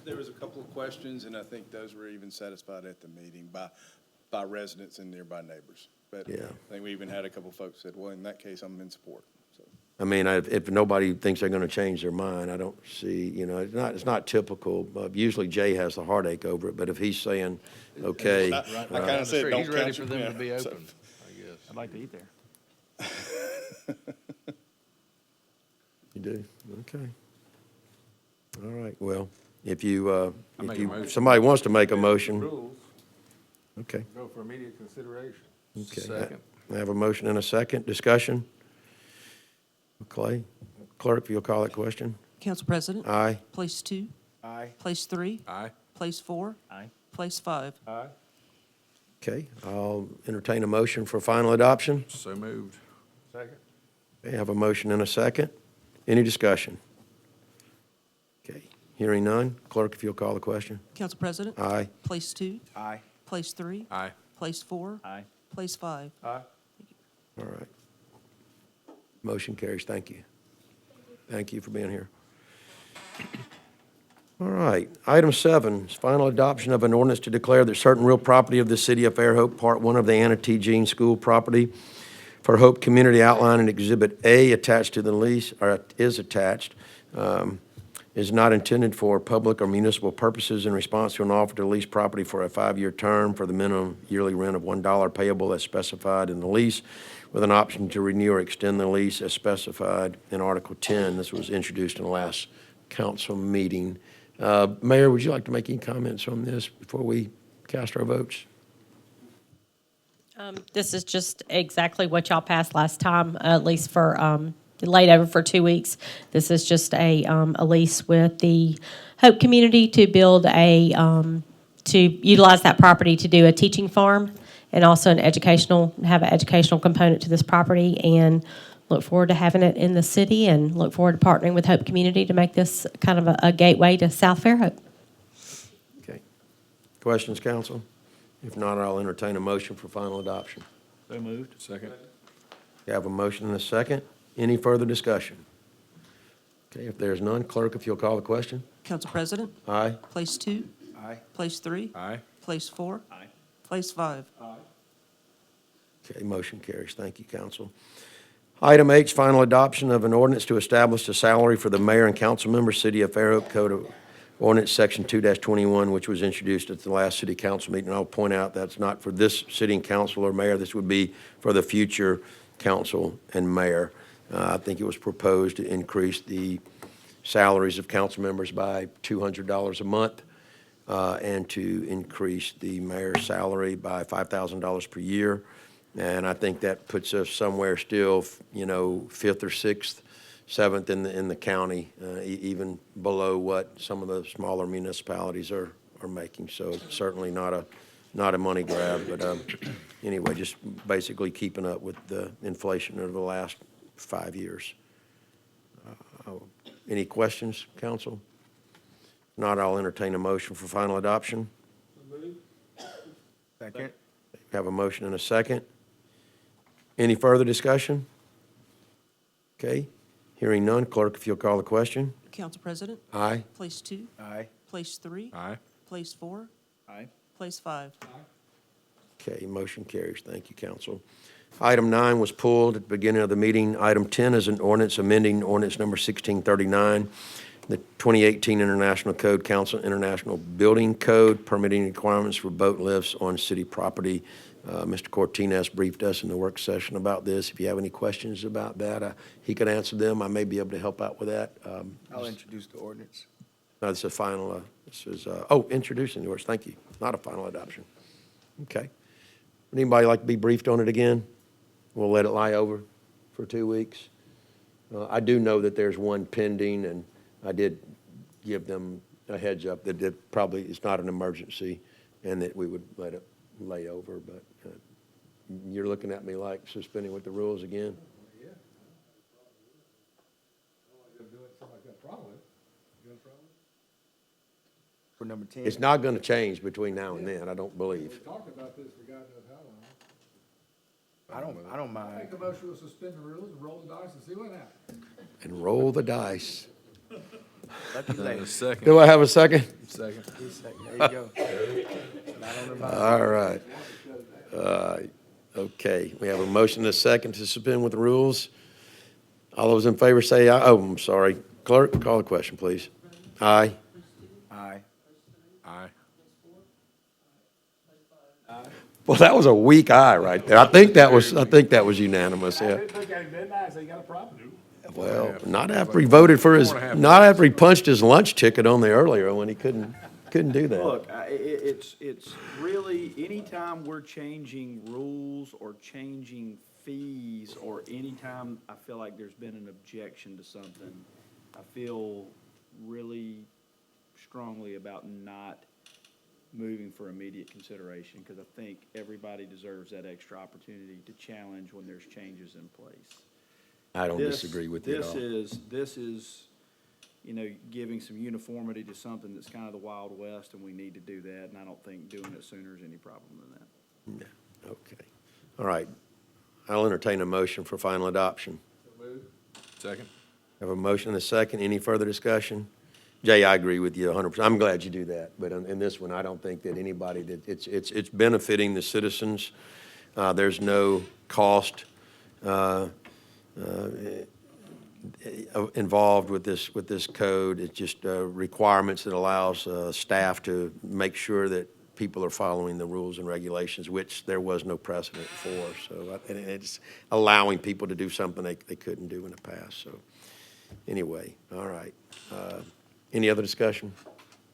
There was a couple of questions, and I think those were even satisfied at the meeting by residents and nearby neighbors. But Yeah. I think we even had a couple of folks said, well, in that case, I'm in support, so. I mean, if nobody thinks they're gonna change their mind, I don't see, you know, it's not typical. Usually Jay has the heartache over it, but if he's saying, okay. I kinda said, don't He's ready count for your- them to be yeah, so- open, I guess. I'd like to eat there. You do? Okay. All right, well, if you, make if a you, motion. somebody wants to make a motion, Rules, okay. go for immediate consideration. Okay. Second. I have a motion and a second. Discussion? Clay, clerk, if you'll call that question. Council President? Aye. Place 2, Aye. place 3, Aye. place 4, Aye. place 5. Aye. Okay, I'll entertain a motion for final adoption. So moved. Second. Okay, I have a motion and a second. Any discussion? Okay, hearing none. Clerk, if you'll call the question. Council President? Aye. Place 2, Aye. place 3, Aye. place 4, Aye. place 5. Aye. All right. Motion carries. Thank you. Thank you for being here. All right. Item 7 is final adoption of an ordinance to declare that certain real property of the city of Fairhope, Part 1 of the Anna T. Jean School property for Hope Community outlined in Exhibit A attached to the lease, or is attached, is not intended for public or municipal purposes in response to an offer to lease property for a 5-year term for the minimum yearly rent of $1 payable as specified in the lease, with an option to renew or extend the lease as specified in Article 10. This was introduced in the last council meeting. Mayor, would you like to make any comments on this before we cast our votes? This is just exactly what y'all passed last time, at least for, laid over for 2 weeks. This is just a lease with the Hope community to build to utilize that property to do a teaching farm. and also have an educational component to this property, and look forward to having it in the city, and look forward to partnering with Hope Community to make this kind of a gateway to South Fairhope. Okay. Questions, council? If not, I'll entertain a motion for final adoption. So moved. Second. You have a motion and a second. Any further discussion? Okay, if there's none, clerk, if you'll call the question. Council President? Aye. Place 2? Aye. Place 3? Aye. Place 4? Aye. Place 5? Okay, motion carries. Thank you, council. Item H, final adoption of an ordinance to establish a salary for the mayor and council members, City of Fairhope Code of Ordinance Section 2-21, which was introduced at the last city council meeting. And I'll point out that's not for this sitting council or mayor. This would be for the future council and mayor. I think it was proposed to increase the salaries of council members by $200 a month, and to increase the mayor's salary by $5,000 per year. And I think that puts us somewhere still, fifth or sixth, seventh in the county, even below what some of the smaller municipalities are making. So certainly not a money grab, but anyway, just basically keeping up with the inflation over the last 5 years. Any questions, council? If not, I'll entertain a motion for final adoption. Second. Have a motion and a second. Any further discussion? Okay, hearing none, clerk, if you'll call the question. Council President? Aye. Place 2? Aye. Place 3? Aye. Place 4? Aye. Place 5? Okay, motion carries. Thank you, council. Item 9 was pulled at the beginning of the meeting. Item 10 is an ordinance amending ordinance number 1639, the 2018 International Code Council International Building Code, permitting requirements for boat lifts on city property. Mr. Cortines briefed us in the work session about this. If you have any questions about that, he could answer them. I may be able to help out with that. I'll introduce the ordinance. No, this is a final, introducing yours. Thank you. Not a final adoption. Okay. Would anybody like to be briefed on it again? We'll let it lie over for 2 weeks. I do know that there's one pending, and I did give them a heads up that it probably is not an emergency and that we would let it lay over, but you're looking at me like suspending with the rules again? For number 10. It's not going to change between now and then, I don't believe. Talked about this for God knows how long. I don't mind. Make a motion to suspend the rules and roll the dice and see what happens. And roll the dice. Lucky lady. Second. Do I have a second? Second. There you go. Not on the bottom. All right. Okay, we have a motion and a second to suspend with the rules. All those in favor say aye. Oh, I'm sorry. Clerk, call the question, please. Aye. Aye. Aye. Well, that was a weak aye right there. I think that was unanimous, yeah. Look at him midnight, so you got a problem. Well, not after he voted for not after he punched his lunch ticket on there earlier when he couldn't do that. Look, it's really, anytime we're changing rules or changing fees, or anytime I feel like there's been an objection to something, I feel really strongly about not moving for immediate consideration, because I think everybody deserves that extra opportunity to challenge when there's changes in place. I don't disagree with you at all. This is, giving some uniformity to something that's kind of the Wild West, and we need to do that, and I don't think doing it sooner is any problem than that. Yeah, okay. All right. I'll entertain a motion for final adoption. Second. Have a motion and a second. Any further discussion? Jay, I agree with you 100%. I'm glad you do that, but in this one, I don't think that anybody, that it's benefiting the citizens. There's no cost involved with this code. It's just requirements that allows staff to make sure that people are following the rules and regulations, which there was no precedent for. So, and it's allowing people to do something they couldn't do in the past. So, anyway, all right. Any other discussion?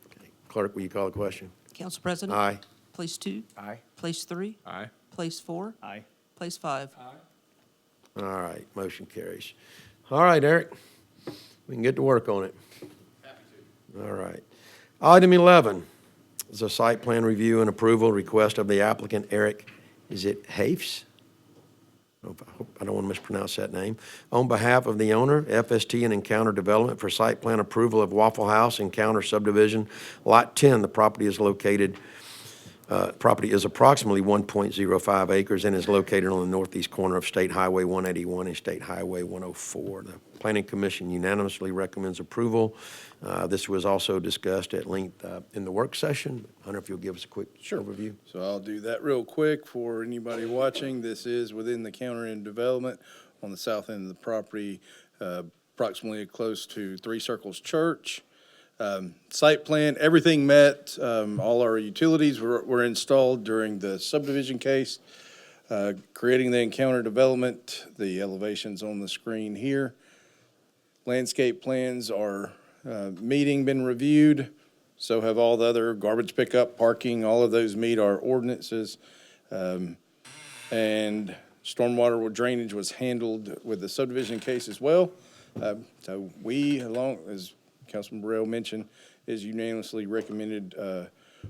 Okay. Clerk, will you call the question? Council President? Aye. Place 2? Aye. Place 3? Aye. Place 4? Aye. Place 5? All right, motion carries. All right, Eric, we can get to work on it. All right. Item 11 is a site plan review and approval request of the applicant, Eric is it Hafes? I don't want to mispronounce that name. On behalf of the owner, FST and Encounter Development, for site plan approval of Waffle House Encounter subdivision, Lot 10. The property is approximately 1.05 acres and is located on the northeast corner of State Highway 181 and State Highway 104. The Planning Commission unanimously recommends approval. This was also discussed at length in the work session. Hunter, if you'll give us a quick overview. So I'll do that real quick for anybody watching. This is within the counter and development on the south end of the property, approximately close to Three Circles Church. Site plan, everything met. All our utilities were installed during the subdivision case. Creating the encounter development, the elevations on the screen here. Landscape plans are been reviewed. So have all the other garbage pickup, parking, all of those meet our ordinances. And stormwater drainage was handled with the subdivision case as well. So we, along as Councilman Burrell mentioned, is unanimously recommended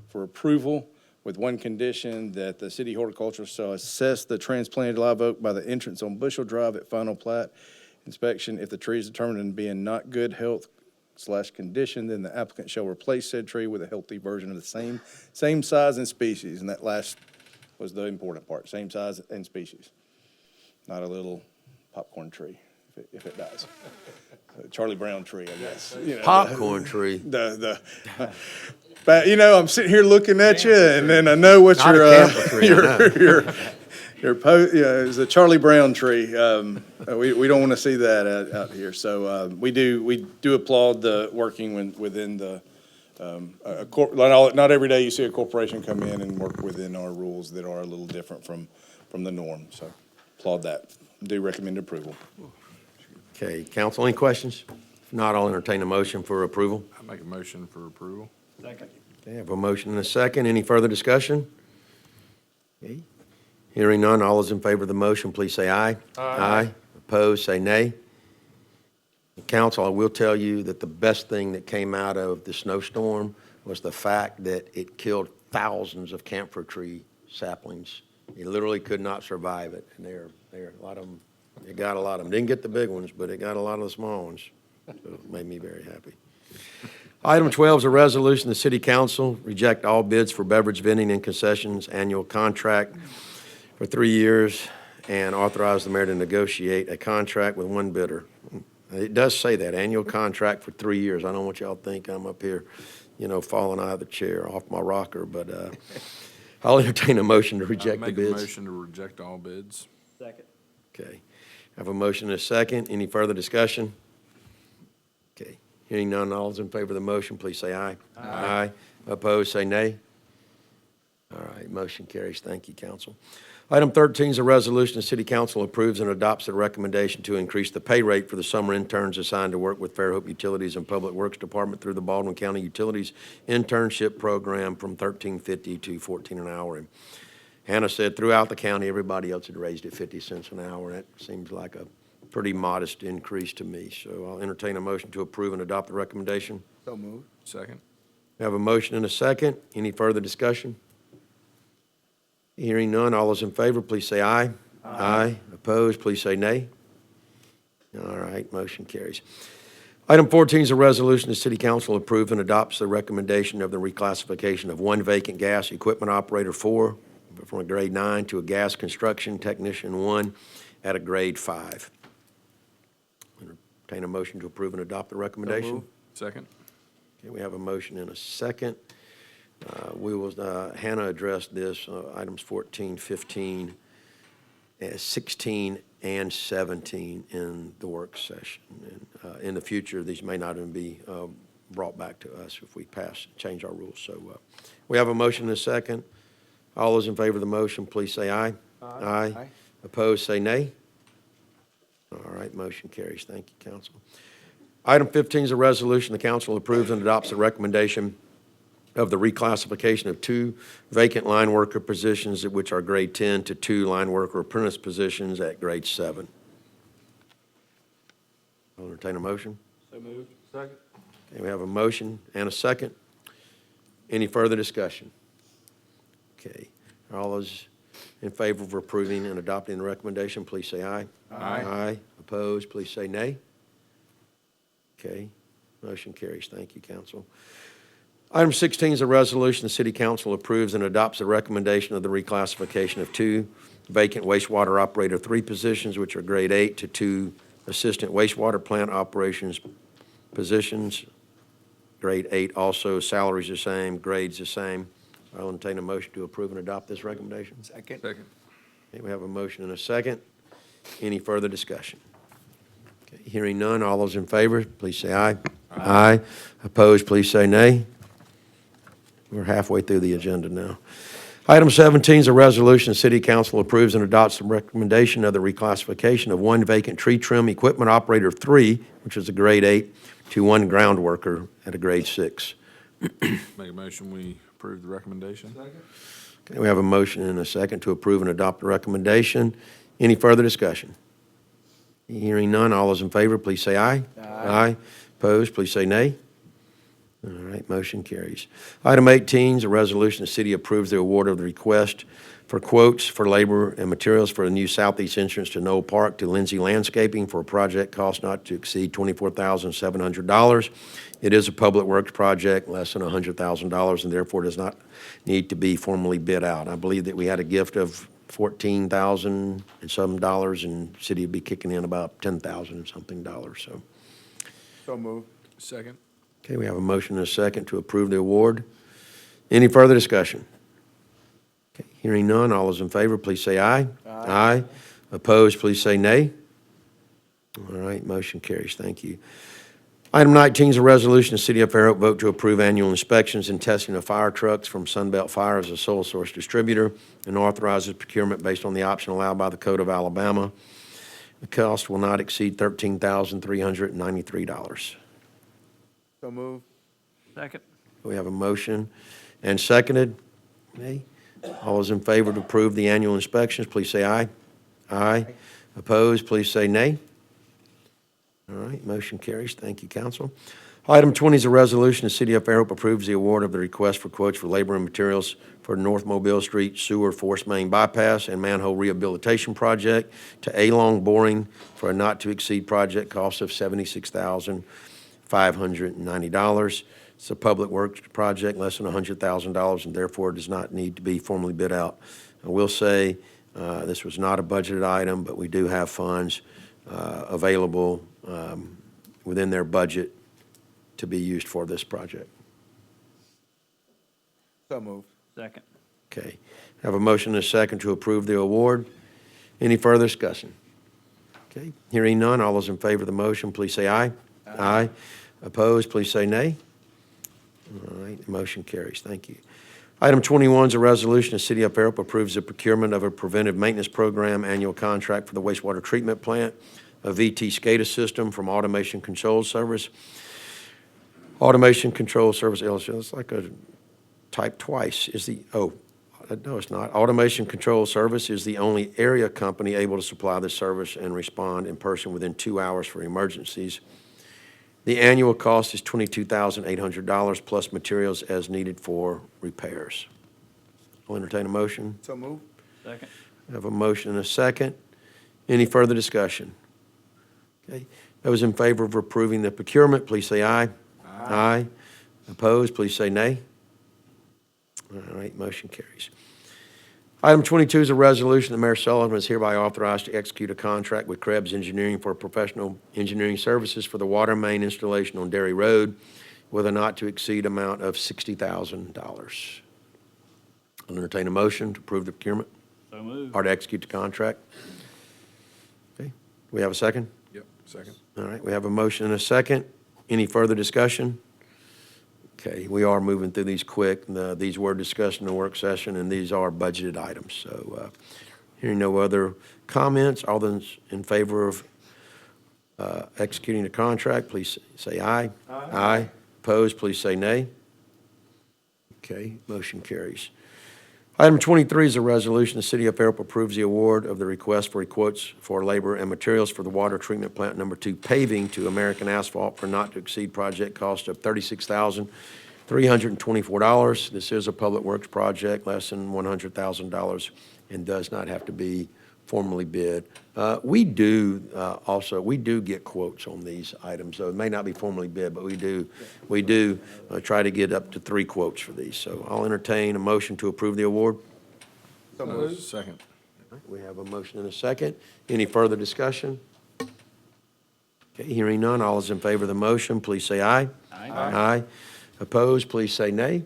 for approval with one condition, that the city horticulture shall assess the transplanted live oak by the entrance on Bushel Drive at final plat inspection. If the tree is determined to be in not good health/condition, then the applicant shall replace said tree with a healthy version of the same size and species. And that last was the important part, same size and species, not a little popcorn tree if it dies. Charlie Brown tree, I guess. You know, Popcorn tree. But I'm sitting here looking at you, and then I know what Not your a camper tree, it's a Charlie Brown tree. We don't want to see that out here. So we do applaud the working within the not every day you see a corporation come in and work within our rules that are a little different from the norm. So applaud that. Do recommend approval. Okay, council, any questions? If not, I'll entertain a motion for approval. I make a motion for approval. Second. Okay, I have a motion and a second. Any further discussion? Okay. Hearing none, all those in favor of the motion, please say aye. Aye. Opposed, say nay. Council, I will tell you that the best thing that came out of the snowstorm was the fact that it killed thousands of camphor tree saplings. You literally could not survive it, and there a lot of them. It got a lot of them. Didn't get the big ones, but it got a lot of the small ones. So it made me very happy. Item 12 is a resolution. The City Council reject all bids for beverage vending and concessions annual contract for 3 years and authorize the mayor to negotiate a contract with one bidder. It does say that, annual contract for 3 years. I don't want y'all to think I'm up here, falling out of the chair, off my rocker, but I'll entertain a motion to reject the bids. Make a motion to reject all bids. Second. Okay. I have a motion and a second. Any further discussion? Okay. Hearing none, all those in favor of the motion, please say aye. Aye. Opposed, say nay. All right, motion carries. Thank you, council. Item 13 is a resolution. The City Council approves and adopts the recommendation to increase the pay rate for the summer interns assigned to work with Fairhope Utilities and Public Works Department through the Baldwin County Utilities Internship Program from $13.50 to $14 an hour. And Hannah said throughout the county, everybody else had raised it 50 cents an hour. That seems like a pretty modest increase to me. So I'll entertain a motion to approve and adopt the recommendation. So moved. Second. We have a motion and a second. Any further discussion? Hearing none, all those in favor, please say aye. Aye. Opposed, please say nay. All right, motion carries. Item 14 is a resolution. The City Council approves and adopts the recommendation of the reclassification of one vacant gas equipment operator 4 from a grade 9 to a gas construction technician 1 at a grade 5. Entertain a motion to approve and adopt the recommendation. Second. Okay, we have a motion and a second. Hannah addressed this, items 14, 15, 16, and 17 in the work session. And in the future, these may not even be brought back to us if we change our rules. So we have a motion and a second. All those in favor of the motion, please say aye. Aye. Aye. Opposed, say nay. All right, motion carries. Thank you, council. Item 15 is a resolution. The council approves and adopts the recommendation of the reclassification of 2 vacant line worker positions, which are grade 10, to 2 line worker apprentice positions at grade 7. I'll entertain a motion. So moved. Second. Okay, we have a motion and a second. Any further discussion? Okay, all those in favor of approving and adopting the recommendation, please say aye. Aye. Aye. Opposed, please say nay. Okay, motion carries. Thank you, council. Item 16 is a resolution. The city council approves and adopts the recommendation of the reclassification of 2 vacant wastewater operator 3 positions, which are grade 8, to 2 assistant wastewater plant operations positions. Grade 8 also, salaries the same, grades the same. I'll entertain a motion to approve and adopt this recommendation. Second. Second. Okay, we have a motion and a second. Any further discussion? Okay, hearing none, all those in favor, please say aye. Aye. Opposed, please say nay. We're halfway through the agenda now. Item 17 is a resolution. The city council approves and adopts the recommendation of the reclassification of 1 vacant tree trim equipment operator 3, which is a grade 8, to 1 ground worker at a grade 6. Make a motion, we approve the recommendation. Okay, we have a motion and a second to approve and adopt the recommendation. Any further discussion? Hearing none, all those in favor, please say aye. Aye. Opposed, please say nay. All right, motion carries. Item 18 is a resolution. The city approves the award of the request for quotes for labor and materials for the new southeast entrance to Knoll Park to Lindsay Landscaping for a project cost not to exceed $24,700. It is a public works project, less than $100,000, and therefore does not need to be formally bid out. I believe that we had a gift of $14,000 and some dollars, and the city would be kicking in about $10,000 and something dollars, so. So moved. Second. Okay, we have a motion and a second to approve the award. Any further discussion? Okay, hearing none, all those in favor, please say aye. Aye. Opposed, please say nay. All right, motion carries. Thank you. Item 19 is a resolution. The city of Fairhope vote to approve annual inspections and testing of fire trucks from Sunbelt Fire as a sole source distributor and authorizes procurement based on the option allowed by the Code of Alabama. The cost will not exceed $13,393. So moved. Second. We have a motion and seconded. Okay. All those in favor to approve the annual inspections, please say aye. Aye. Opposed, please say nay. All right, motion carries. Thank you, council. Item 20 is a resolution. The city of Fairhope approves the award of the request for quotes for labor and materials for North Mobile Street Sewer Force Main Bypass and Manhole Rehabilitation Project to A-Long Boring for a not-to-exceed project cost of $76,590. It's a public works project, less than $100,000, and therefore does not need to be formally bid out. I will say this was not a budgeted item, but we do have funds available within their budget to be used for this project. So moved. Second. Okay. Have a motion and a second to approve the award. Any further discussion? Okay. Hearing none, all those in favor of the motion, please say aye. Aye. Opposed, please say nay. All right, the motion carries. Thank you. Item 21 is a resolution. The city of Fairhope approves the procurement of a preventive maintenance program annual contract for the wastewater treatment plant, a VT SCADA system from Automation Control Service. Automation Control Service, LLC, it's like a type twice, is the, oh, no, it's not. Automation Control Service is the only area company able to supply this service and respond in person within 2 hours for emergencies. The annual cost is $22,800 plus materials as needed for repairs. I'll entertain a motion. So moved. Second. I have a motion and a second. Any further discussion? Okay. Those in favor of approving the procurement, please say aye. Aye. Opposed, please say nay. All right, motion carries. Item 22 is a resolution. The Mayor Sullivan is hereby authorized to execute a contract with Krebs Engineering for professional engineering services for the water main installation on Dairy Road with a not-to-exceed amount of $60,000. I'll entertain a motion to approve the procurement So moved. or to execute the contract. Okay, do we have a second? Yep, second. All right, we have a motion and a second. Any further discussion? Okay, we are moving through these quick. These were discussed in the work session, and these are budgeted items. So hearing no other comments, all those in favor of executing the contract, please say aye. Aye. Opposed, please say nay. Okay, motion carries. Item 23 is a resolution. The city of Fairhope approves the award of the request for quotes for labor and materials for the water treatment plant number 2 paving to American Asphalt for not to exceed project cost of $324. This is a public works project, less than $100,000, and does not have to be formally bid. We do get quotes on these items, so it may not be formally bid, but we do try to get up to 3 quotes for these. So I'll entertain a motion to approve the award. Second. We have a motion and a second. Any further discussion? Okay, hearing none, all is in favor of the motion, please say aye. Aye. Aye. Opposed, please say nay.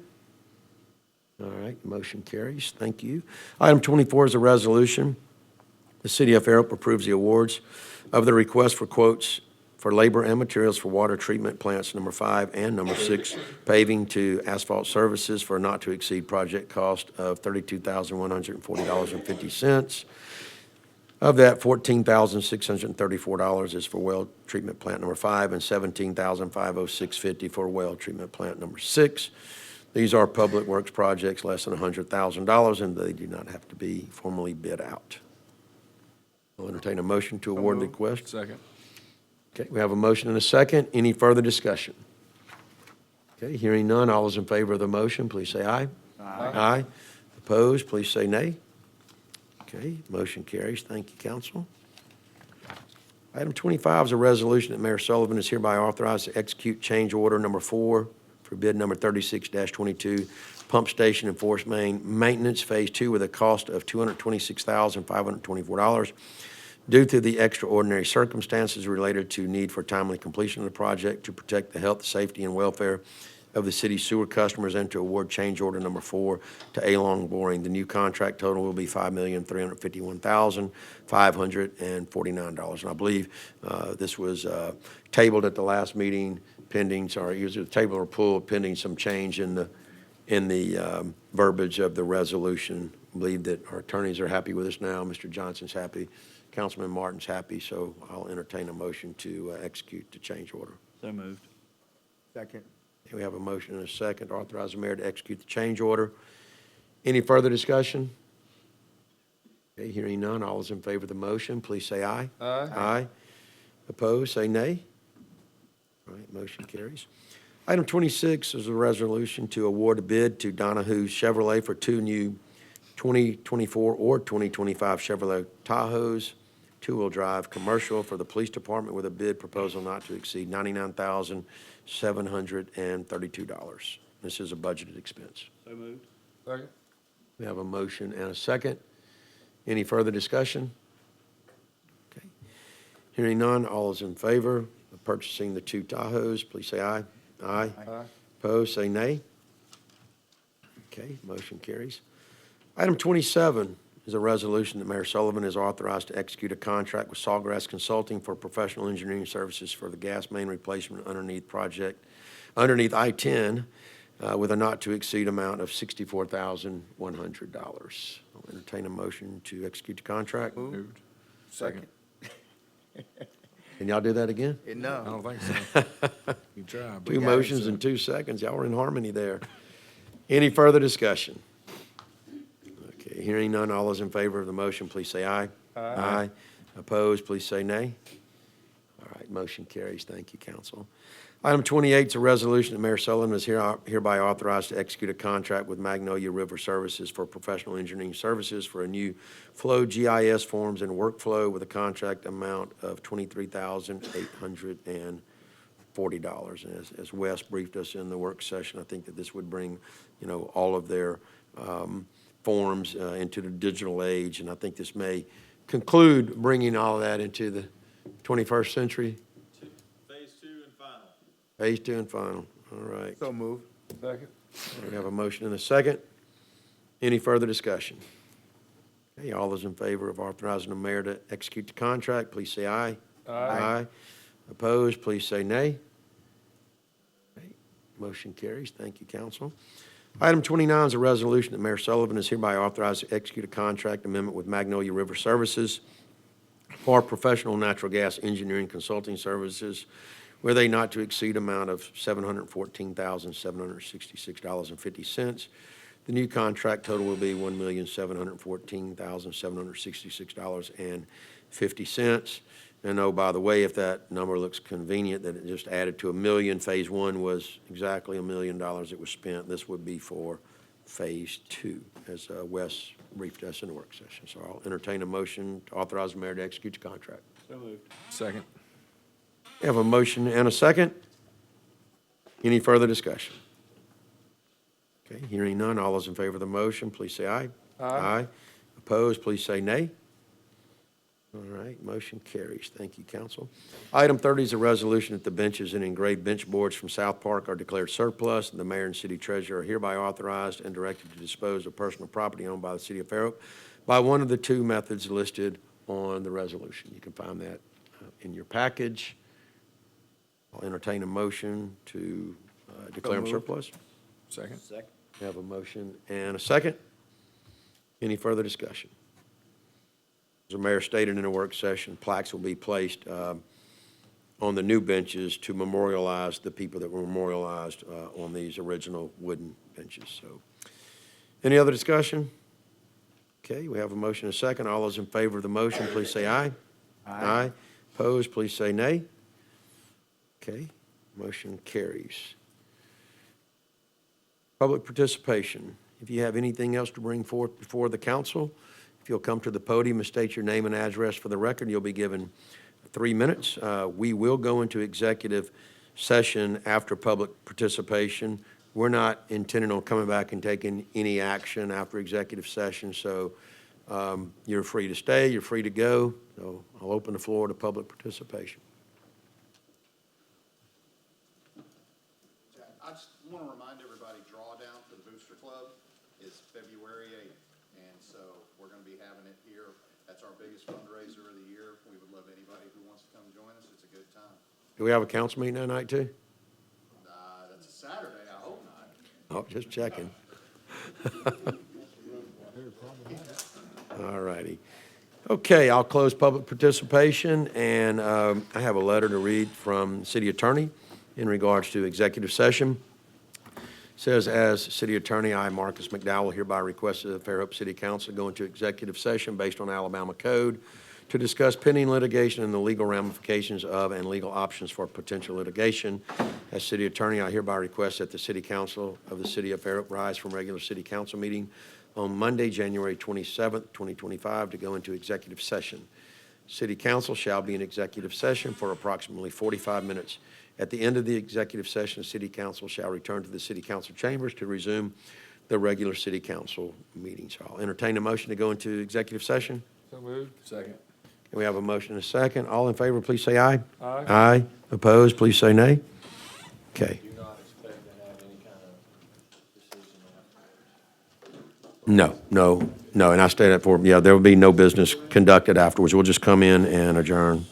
All right, motion carries. Thank you. Item 24 is a resolution. The City of Fairhope approves the awards of the request for quotes for labor and materials for water treatment plants number 5 and number 6 paving to asphalt services for a not-to-exceed project cost of $32,140.50. Of that, $14,634 is for well treatment plant number 5 and $17,506.50 for well treatment plant number 6. These are public works projects less than $100,000, and they do not have to be formally bid out. I'll entertain a motion to award the request. Second. Okay, we have a motion and a second. Any further discussion? Okay, hearing none, all those in favor of the motion, please say aye. Aye. Opposed, please say nay. Okay, motion carries. Thank you, council. Item 25 is a resolution that Mayor Sullivan is hereby authorized to execute change order number 4 for bid number 36-22, pump station and force main maintenance phase 2 with a cost of $226,524 due to the extraordinary circumstances related to need for timely completion of the project to protect the health, safety, and welfare of the city's sewer customers and to award change order number 4 to A-Long Boring. The new contract total will be $5,351,549. And I believe this was tabled at the last meeting pending, usually the table or pull pending some change in the verbiage of the resolution. I believe that our attorneys are happy with us now. Mr. Johnson's happy. Councilman Martin's happy, so I'll entertain a motion to execute the change order. So moved. Second. We have a motion and a second to authorize the mayor to execute the change order. Any further discussion? Okay, hearing none, all those in favor of the motion, please say aye. Aye. Aye. Opposed, say nay. All right, motion carries. Item 26 is a resolution to award a bid to Donahue Chevrolet for 2 new 2024 or 2025 Chevrolet Tahoes, 2-wheel drive commercial for the police department with a bid proposal not to exceed $99,732. This is a budgeted expense. So moved. Second. We have a motion and a second. Any further discussion? Okay. Hearing none, all is in favor of purchasing the 2 Tahoes, please say aye. Aye. Aye. Opposed, say nay. Okay, motion carries. Item 27 is a resolution that Mayor Sullivan is authorized to execute a contract with Sawgrass Consulting for professional engineering services for the gas main replacement underneath I-10 with a not-to-exceed amount of $64,100. I'll entertain a motion to execute the contract. Moved. Second. Can y'all do that again? I No. don't think so. You try, but. 2 motions in 2 seconds. Y'all were in harmony there. Any further discussion? Okay, hearing none, all those in favor of the motion, please say aye. Aye. Opposed, please say nay. All right, motion carries. Thank you, council. Item 28 is a resolution that Mayor Sullivan is hereby authorized to execute a contract with Magnolia River Services for professional engineering services for a new flow GIS forms and workflow with a contract amount of $23,840. And as Wes briefed us in the work session, I think that this would bring, all of their forms into the digital age, and I think this may conclude bringing all of that into the 21st century. Phase 2 and final. All right. So move. Second. We have a motion and a second. Any further discussion? Okay, all those in favor of authorizing the mayor to execute the contract, please say aye. Aye. Opposed, please say nay. Okay, motion carries. Thank you, council. Item 29 is a resolution that Mayor Sullivan is hereby authorized to execute a contract amendment with Magnolia River Services for professional natural gas engineering consulting services with a not-to-exceed amount of $714,766.50. The new contract total will be $1,714,766.50. And oh, by the way, if that number looks convenient, that it just added to $1 million. Phase 1 was exactly $1 million that was spent. This would be for Phase 2, as Wes briefed us in the work session. So I'll entertain a motion to authorize the mayor to execute the contract. So moved. Second. We have a motion and a second. Any further discussion? Okay, hearing none, all those in favor of the motion, please say aye. Aye. Opposed, please say nay. All right, motion carries. Thank you, council. Item 30 is a resolution that the benches and engraved bench boards from South Park are declared surplus, and the mayor and city treasurer are hereby authorized and directed to dispose of personal property owned by the city of Fairhope by one of the two methods listed on the resolution. You can find that in your package. I'll entertain a motion to declare them surplus. Second. We have a motion and a second. Any further discussion? As the mayor stated in a work session, plaques will be placed on the new benches to memorialize the people that were memorialized on these original wooden benches. So, any other discussion? Okay, we have a motion and a second. All those in favor of the motion, please say aye. Aye. Opposed, please say nay. Okay, motion carries. Public participation. If you have anything else to bring forth before the council, if you'll come to the podium and state your name and address for the record, you'll be given 3 minutes. We will go into executive session after public participation. We're not intending on coming back and taking any action after executive session, so you're free to stay, you're free to go. So I'll open the floor to public participation. I just want to remind everybody, drawdown for the Booster Club is February 8th, and so we're going to be having it here. That's our biggest fundraiser of the year. We would love anybody who wants to come join us. It's a good time. Do we have a council meeting that night too? That's a Saturday, I hope not. Oh, just checking. All righty. Okay, I'll close public participation, and I have a letter to read from the city attorney in regards to executive session. It says, as city attorney, I, Marcus McDowell, hereby request the Fairhope City Council go into executive session based on Alabama code to discuss pending litigation and the legal ramifications of and legal options for potential litigation. As city attorney, I hereby request that the city council of the city of Fairhope rise from regular city council meeting on Monday, January 27th, 2025, to go into executive session. City council shall be in executive session for approximately 45 minutes. At the end of the executive session, the city council shall return to the city council chambers to resume the regular city council meeting. So I'll entertain a motion to go into executive session. So moved. Second. And we have a motion and a second. All in favor, please say aye. Aye. Aye. Opposed, please say nay. Okay. Do not expect to have any kind of decision afterwards. No. And I stated for, yeah, there will be no business conducted afterwards. We'll just come in and adjourn.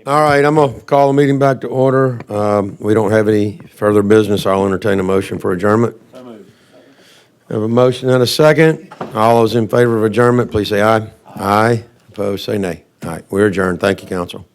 All right, I'm going to call the meeting back to order. We don't have any further business. I'll entertain a motion for adjournment. So moved. Have a motion and a second. All those in favor of adjournment, please say aye. Aye. Opposed, say nay. All right, we're adjourned. Thank you, council.